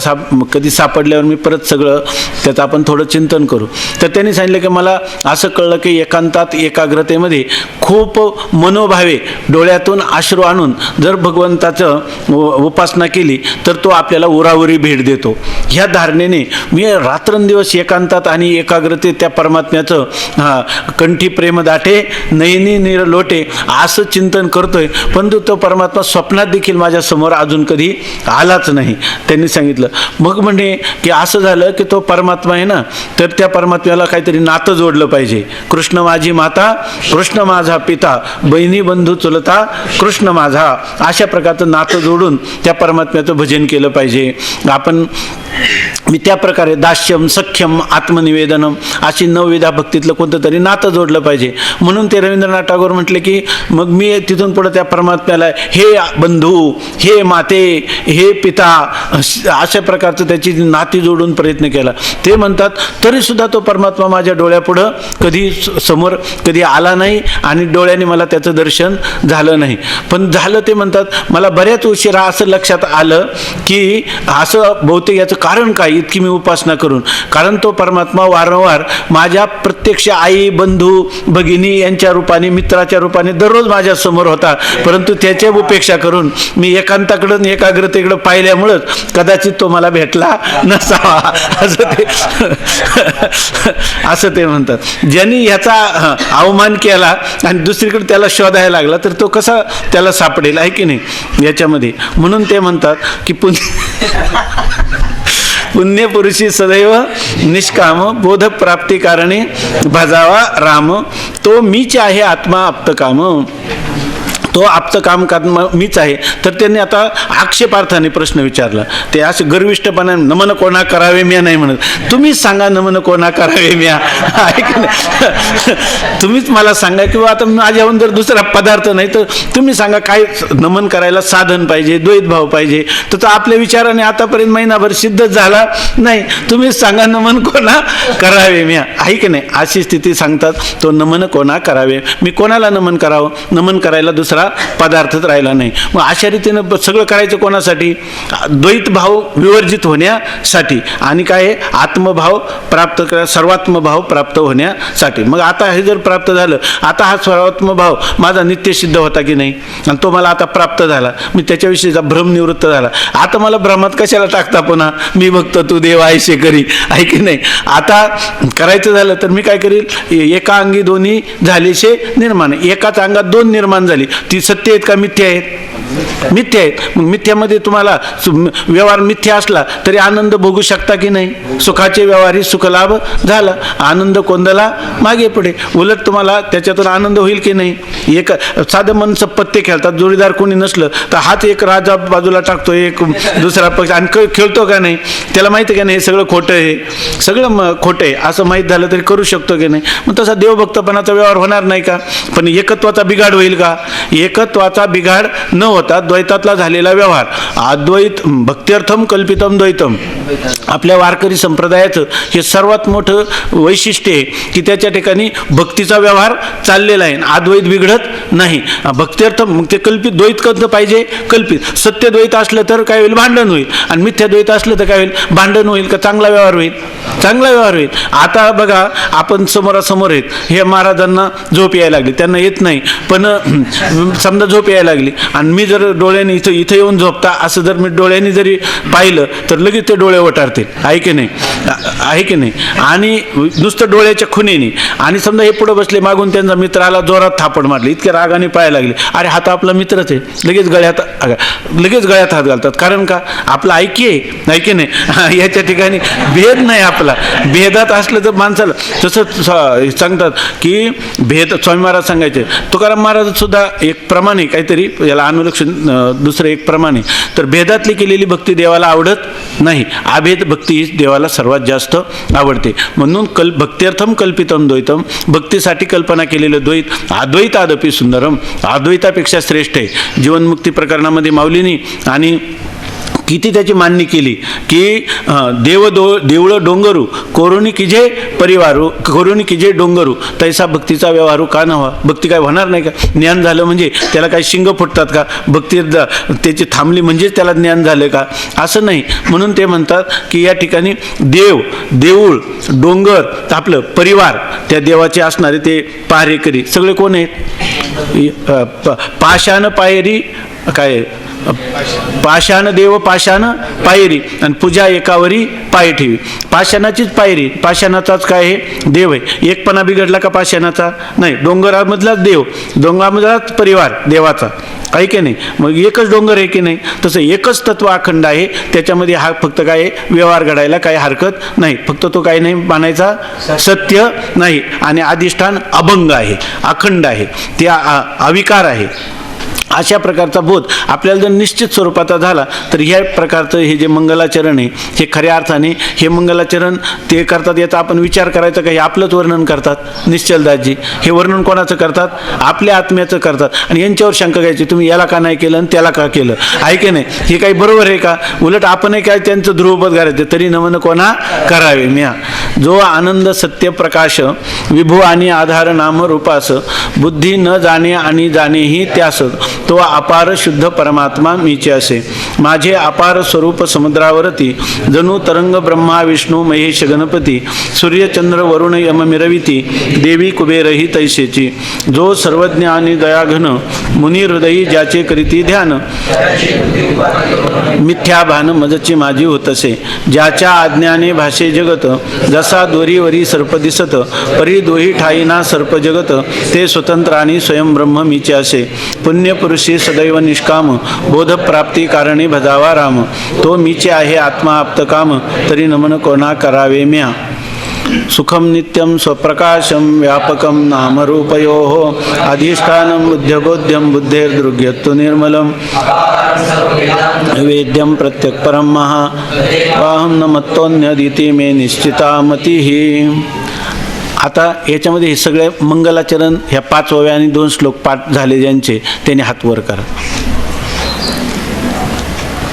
कधी सापडल्यावर मी परत सगळं त्याचं आपण थोडं चिंतन करू. तर त्यांनी सांगितलं की मला असं कळलं की एकांतात एकाग्रतेमध्ये खूप मनोभावे डोळ्यातून अश्रू आणून जर भगवंताचं उपासना केली तर तो आपल्याला उरावरी भेट देतो. ह्या धारणेने मी रात्रंदिवस एकांतात आणि एकाग्रतेत त्या परमात्म्याचं कंठी प्रेम दाटे नयनी निर लोटे असं चिंतन करतोय, परंतु तो परमात्मा स्वप्नात देखील माझ्या समोर अजून कधी आलाच नाही. त्यांनी सांगितलं मग म्हणे की असं झालं की तो परमात्मा आहे ना, तर त्या परमात्म्याला काहीतरी नातं जोडलं पाहिजे. कृष्ण माझी माता, कृष्ण माझा पिता, बहिणी बंधू चुलता, कृष्ण माझा, अशा प्रकारचं नातं जोडून त्या परमात्म्याचं भजन केलं पाहिजे. आपण मी त्या प्रकारे दास्यम सख्यम आत्मनिवेदनम अशी नवविधा भक्तीतलं कोणतं तरी नातं जोडलं पाहिजे. म्हणून ते रवींद्रनाथ टागोर म्हटले की मग मी तिथून पुढे त्या परमात्म्याला हे बंधू, हे माते, हे पिता, अशा प्रकारचं त्याची नाती जोडून प्रयत्न केला. ते म्हणतात तरी सुद्धा तो परमात्मा माझ्या डोळ्यापुढं कधी समोर कधी आला नाही आणि डोळ्याने मला त्याचं दर्शन झालं नाही. पण झालं ते म्हणतात मला बऱ्याच उशिरा असं लक्षात आलं की असं बहुतेक याचं कारण काय, इतकी मी उपासना करून, कारण तो परमात्मा वारंवार माझ्या प्रत्यक्ष आई, बंधू, भगिनी यांच्या रूपाने, मित्राच्या रूपाने दररोज माझ्या समोर होता, परंतु त्याच्या उपेक्षा करून मी एकांताकडून एकाग्रतेकडे पाहिल्यामुळंच कदाचित तो मला भेटला नसावा, असं ते म्हणतात. ज्यांनी ह्याचा अवमान केला आणि दुसरीकडे त्याला शोधायला लागला तर तो कसा त्याला सापडेल, आहे की नाही याच्यामध्ये. म्हणून ते म्हणतात की पुण्यपुरुषी सदैव निष्काम बोध प्राप्ती कारणे भजावा राम, तो मीच आहे आत्मा आप्तकाम, तो आप्त काम मीच आहे. तर त्यांनी आता आक्षेपार्थाने प्रश्न विचारला. ते असे गर्विष्ठपणा नमन कोणा करावे म्या नाही म्हणत, तुम्हीच सांगा नमन कोणा करावे म्या, ऐक तुम्हीच मला सांगा, किंवा आता माझ्याहून जर दुसरा पदार्थ नाही तर तुम्ही सांगा काय नमन करायला साधन पाहिजे, द्वैतभाव पाहिजे, तर तो आपल्या विचाराने आतापर्यंत महिनाभर सिद्धच झाला नाही. तुम्हीच सांगा नमन कोणा करावे म्या, ऐक नाही, अशी स्थिती सांगतात. तो नमन कोणा करावे, मी कोणाला नमन करावं, नमन करायला दुसरा त्याला पदार्थच राहिला नाही. मग अशा रीतीनं सगळं करायचं कोणासाठी? द्वैत भाव विवर्जित होण्यासाठी आणि काय आत्मभाव प्राप्त करा, सर्वात्मभाव प्राप्त होण्यासाठी. मग आता हे जर प्राप्त झालं, आता हा सर्वात्मभाव माझा नित्य सिद्ध होता की नाही, आणि तो मला आता प्राप्त झाला, मी त्याच्याविषयीचा भ्रम निवृत्त झाला. आता मला भ्रमात कशाला टाकता पुन्हा? मी भक्त तू देव आहेशे करी, आहे की नाही? आता करायचं झालं तर मी काय करील? एका अंगी दोन्ही झालेशे निर्माण. एकाच अंगात दोन निर्माण झाली, ती सत्य आहेत का मिथ्या आहेत? मिथ्या आहेत. मग मिथ्यामध्ये तुम्हाला व्यवहार मिथ्या असला तरी आनंद भोगू शकता की नाही? सुखाचे व्यवहारी सुखलाभ झाला, आनंद कोंदला मागे पुढे. उलट तुम्हाला त्याच्यातून आनंद होईल की नाही? एक साधं माणसं पत्ते खेळतात, जोडीदार कोणी नसलं तर हाच एक राजा बाजूला टाकतो, एक दुसरा पक्ष, आणि खेळतो का नाही? त्याला माहिती का नाही हे सगळं खोटं आहे, सगळं खोटं आहे असं माहीत झालं तरी करू शकतो की नाही? मग तसा देवभक्तपणाचा व्यवहार होणार नाही का? पण एकत्वाचा बिघाड होईल का? एकत्वाचा बिघाड न होता द्वैतातला झालेला व्यवहार. अद्वैत भक्त्यर्थम कल्पितम द्वैतम आपल्या वारकरी संप्रदायाचं हे सर्वात मोठं वैशिष्ट्य आहे की त्याच्या ठिकाणी भक्तीचा व्यवहार चाललेला आहे, अद्वैत बिघडत नाही. भक्त्यर्थम मग ते कल्पित द्वैत कसं पाहिजे? कल्पित. सत्य द्वैत असलं तर काय होईल? भांडण होईल. आणि मिथ्या द्वैत असलं तर काय होईल? भांडण होईल का चांगला व्यवहार होईल? चांगला व्यवहार होईल. आता बघा आपण समोरासमोर आहेत, हे महाराजांना झोप यायला लागली, त्यांना येत नाही, पण समजा झोप यायला लागली आणि मी जर डोळ्याने इथं येऊन झोपता असं जर मी डोळ्याने जरी पाहिलं तर लगेच ते डोळे वटारतील, आहे की नाही? आहे की नाही? आणि नुसतं डोळ्याच्या खुणेने. आणि समजा हे पुढे बसले, मागून त्यांचा मित्र आला, जोरात थापड मारली, इतक्या रागाने पाहायला लागले, अरे हा तर आपला मित्रच आहे, लगेच गळ्यात हात घालतात. कारण का? आपलं ऐक्य आहे की नाही? याच्या ठिकाणी भेद नाही आपला. भेदात असलं तर माणसाला तसंच सांगतात की भेद. स्वामी महाराज सांगायचे, तुकाराम महाराज सुद्धा एक प्रमाणे काहीतरी याला अनुलक्षण दुसरं एक प्रमाणे, तर भेदातली केलेली भक्ती देवाला आवडत नाही, अभेद भक्ती ही देवाला सर्वात जास्त आवडते. म्हणून भक्त्यर्थम कल्पितम द्वैतम, भक्तीसाठी कल्पना केलेलं द्वैत अद्वैतादपि सुंदरम, अद्वैतापेक्षा श्रेष्ठ आहे. जीवनमुक्ती प्रकरणामध्ये माऊलींनी आणि किती त्याची मांडणी केली की देवळं डोंगरू कोरोनी किजे परिवारू, कोरोनी किजे डोंगरू, तैसा भक्तीचा व्यवहारू का नव्हा? भक्ती काय होणार नाही का? ज्ञान झालं म्हणजे त्याला काही शिंग फुटतात का? भक्ती त्याची थांबली म्हणजेच त्याला ज्ञान झालं का? असं नाही. म्हणून ते म्हणतात की या ठिकाणी देऊळ डोंगर आपलं परिवार, त्या देवाचे असणारे ते पहारेकरी सगळे कोण आहेत? पाषाण पायरी, काय पाषाण देव पाषाण पायरी, आणि पूजा एकावरी पाय ठेवी. पाषाणाचीच पायरी, पाषाणाचाच काय आहे? देव आहे. एकपणा बिघडला का पाषाणाचा? नाही. डोंगरामधलाच देव, डोंगरामधलाच परिवार देवाचा, आहे की नाही? मग एकच डोंगर आहे की नाही? तसं एकच तत्व अखंड आहे, त्याच्यामध्ये हा फक्त काय व्यवहार घडायला काही हरकत नाही. फक्त तो काही नाही मानायचा, सत्य नाही, आणि अधिष्ठान अभंग आहे, अखंड आहे, ते अविकार आहे. अशा प्रकारचा बोध आपल्याला जर निश्चित स्वरूपाचा झाला तर ह्या प्रकारचं हे जे मंगलाचरण आहे हे खऱ्या अर्थाने हे मंगलाचरण ते करतात याचा आपण विचार करायचा का? हे आपलंच वर्णन करतात निश्चलदासजी. हे वर्णन कोणाचं करतात? आपल्या आत्म्याचं करतात. आणि यांच्यावर शंका घ्यायची, तुम्ही याला का नाही केलं आणि त्याला का केलं, आहे की नाही? हे काही बरोबर आहे का? उलट आपणही काय त्यांचं ध्रुवपद करायचं, तरी नमन कोणा करावे म्या. जो आनंद सत्य प्रकाश विभू आणि आधार नाम रूपास, बुद्धी न जाणे आणि जाणेही त्यास, तो अपार शुद्ध परमात्मा मीचे असे. माझे अपार स्वरूप समुद्रावरती, जणू तरंग ब्रह्मा विष्णू महेश गणपती, सूर्यचंद्र वरुण यम मिरविती, देवी कुबेरही तैसेची. जो सर्वज्ञ आणि दयाघन, मुनी हृदयी ज्याचे करीती ध्यान, मिथ्या भान मजची माझी होतसे. ज्याच्या आज्ञाने भाषे जगत, जसा दोरीवरी सर्प दिसत, परी दोही ठाईना सर्प जगत, ते स्वतंत्र आणि स्वयं ब्रह्म मीचे असे. पुण्य पुरुषी सदैव निष्काम, बोध प्राप्ती कारणे भजावा राम. तो मीचे आहे आत्मा आप्त काम, तरी नमन कोणा करावे म्या. सुखम नित्यम स्वप्रकाशम व्यापकम नामरूपयोः, अधिष्ठानं बुद्ध्यबोध्यं बुद्धेर्दृग्यत्तु निर्मलं, वेद्यं प्रत्यक्परं महा वाहं न मत्तोऽन्यदिति मे निश्चिता मतिः. आता याच्यामध्ये हे सगळे मंगलाचरण ह्या 5 ओव्या आणि 2 श्लोक पाठ झाले ज्यांचे, त्यांनी हात वर करा.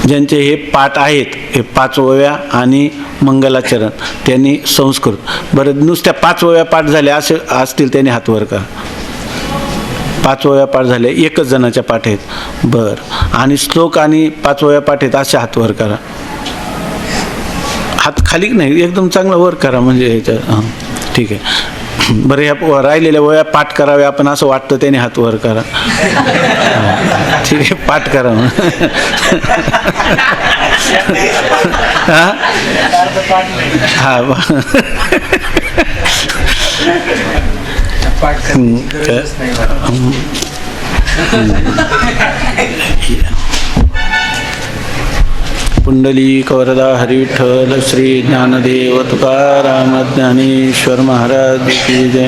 ज्यांचे हे पाठ आहेत, हे 5 ओव्या आणि मंगलाचरण, त्यांनी संस्कृत, बरं नुसत्या 5 ओव्या पाठ झाल्या असे असतील त्यांनी हात वर करा. 5 ओव्या पाठ झाल्या, एकच जणाच्या पाठ आहेत. बरं. आणि श्लोक आणि 5 ओव्या पाठ आहेत असे हात वर करा. हात खाली नाही, एकदम चांगला वर करा म्हणजे ह्याच्या. हां ठीक आहे. बरं, ह्या राहिलेल्या वया पाठ कराव्या आपण असं वाटतं त्याने हात वर करा. ठीक आहे, पाठ करा मग. हां पुंडलिक वरदा हरिविठ्ठल श्री ज्ञानदेव तुकाराम ज्ञानेश्वर महाराज की जय.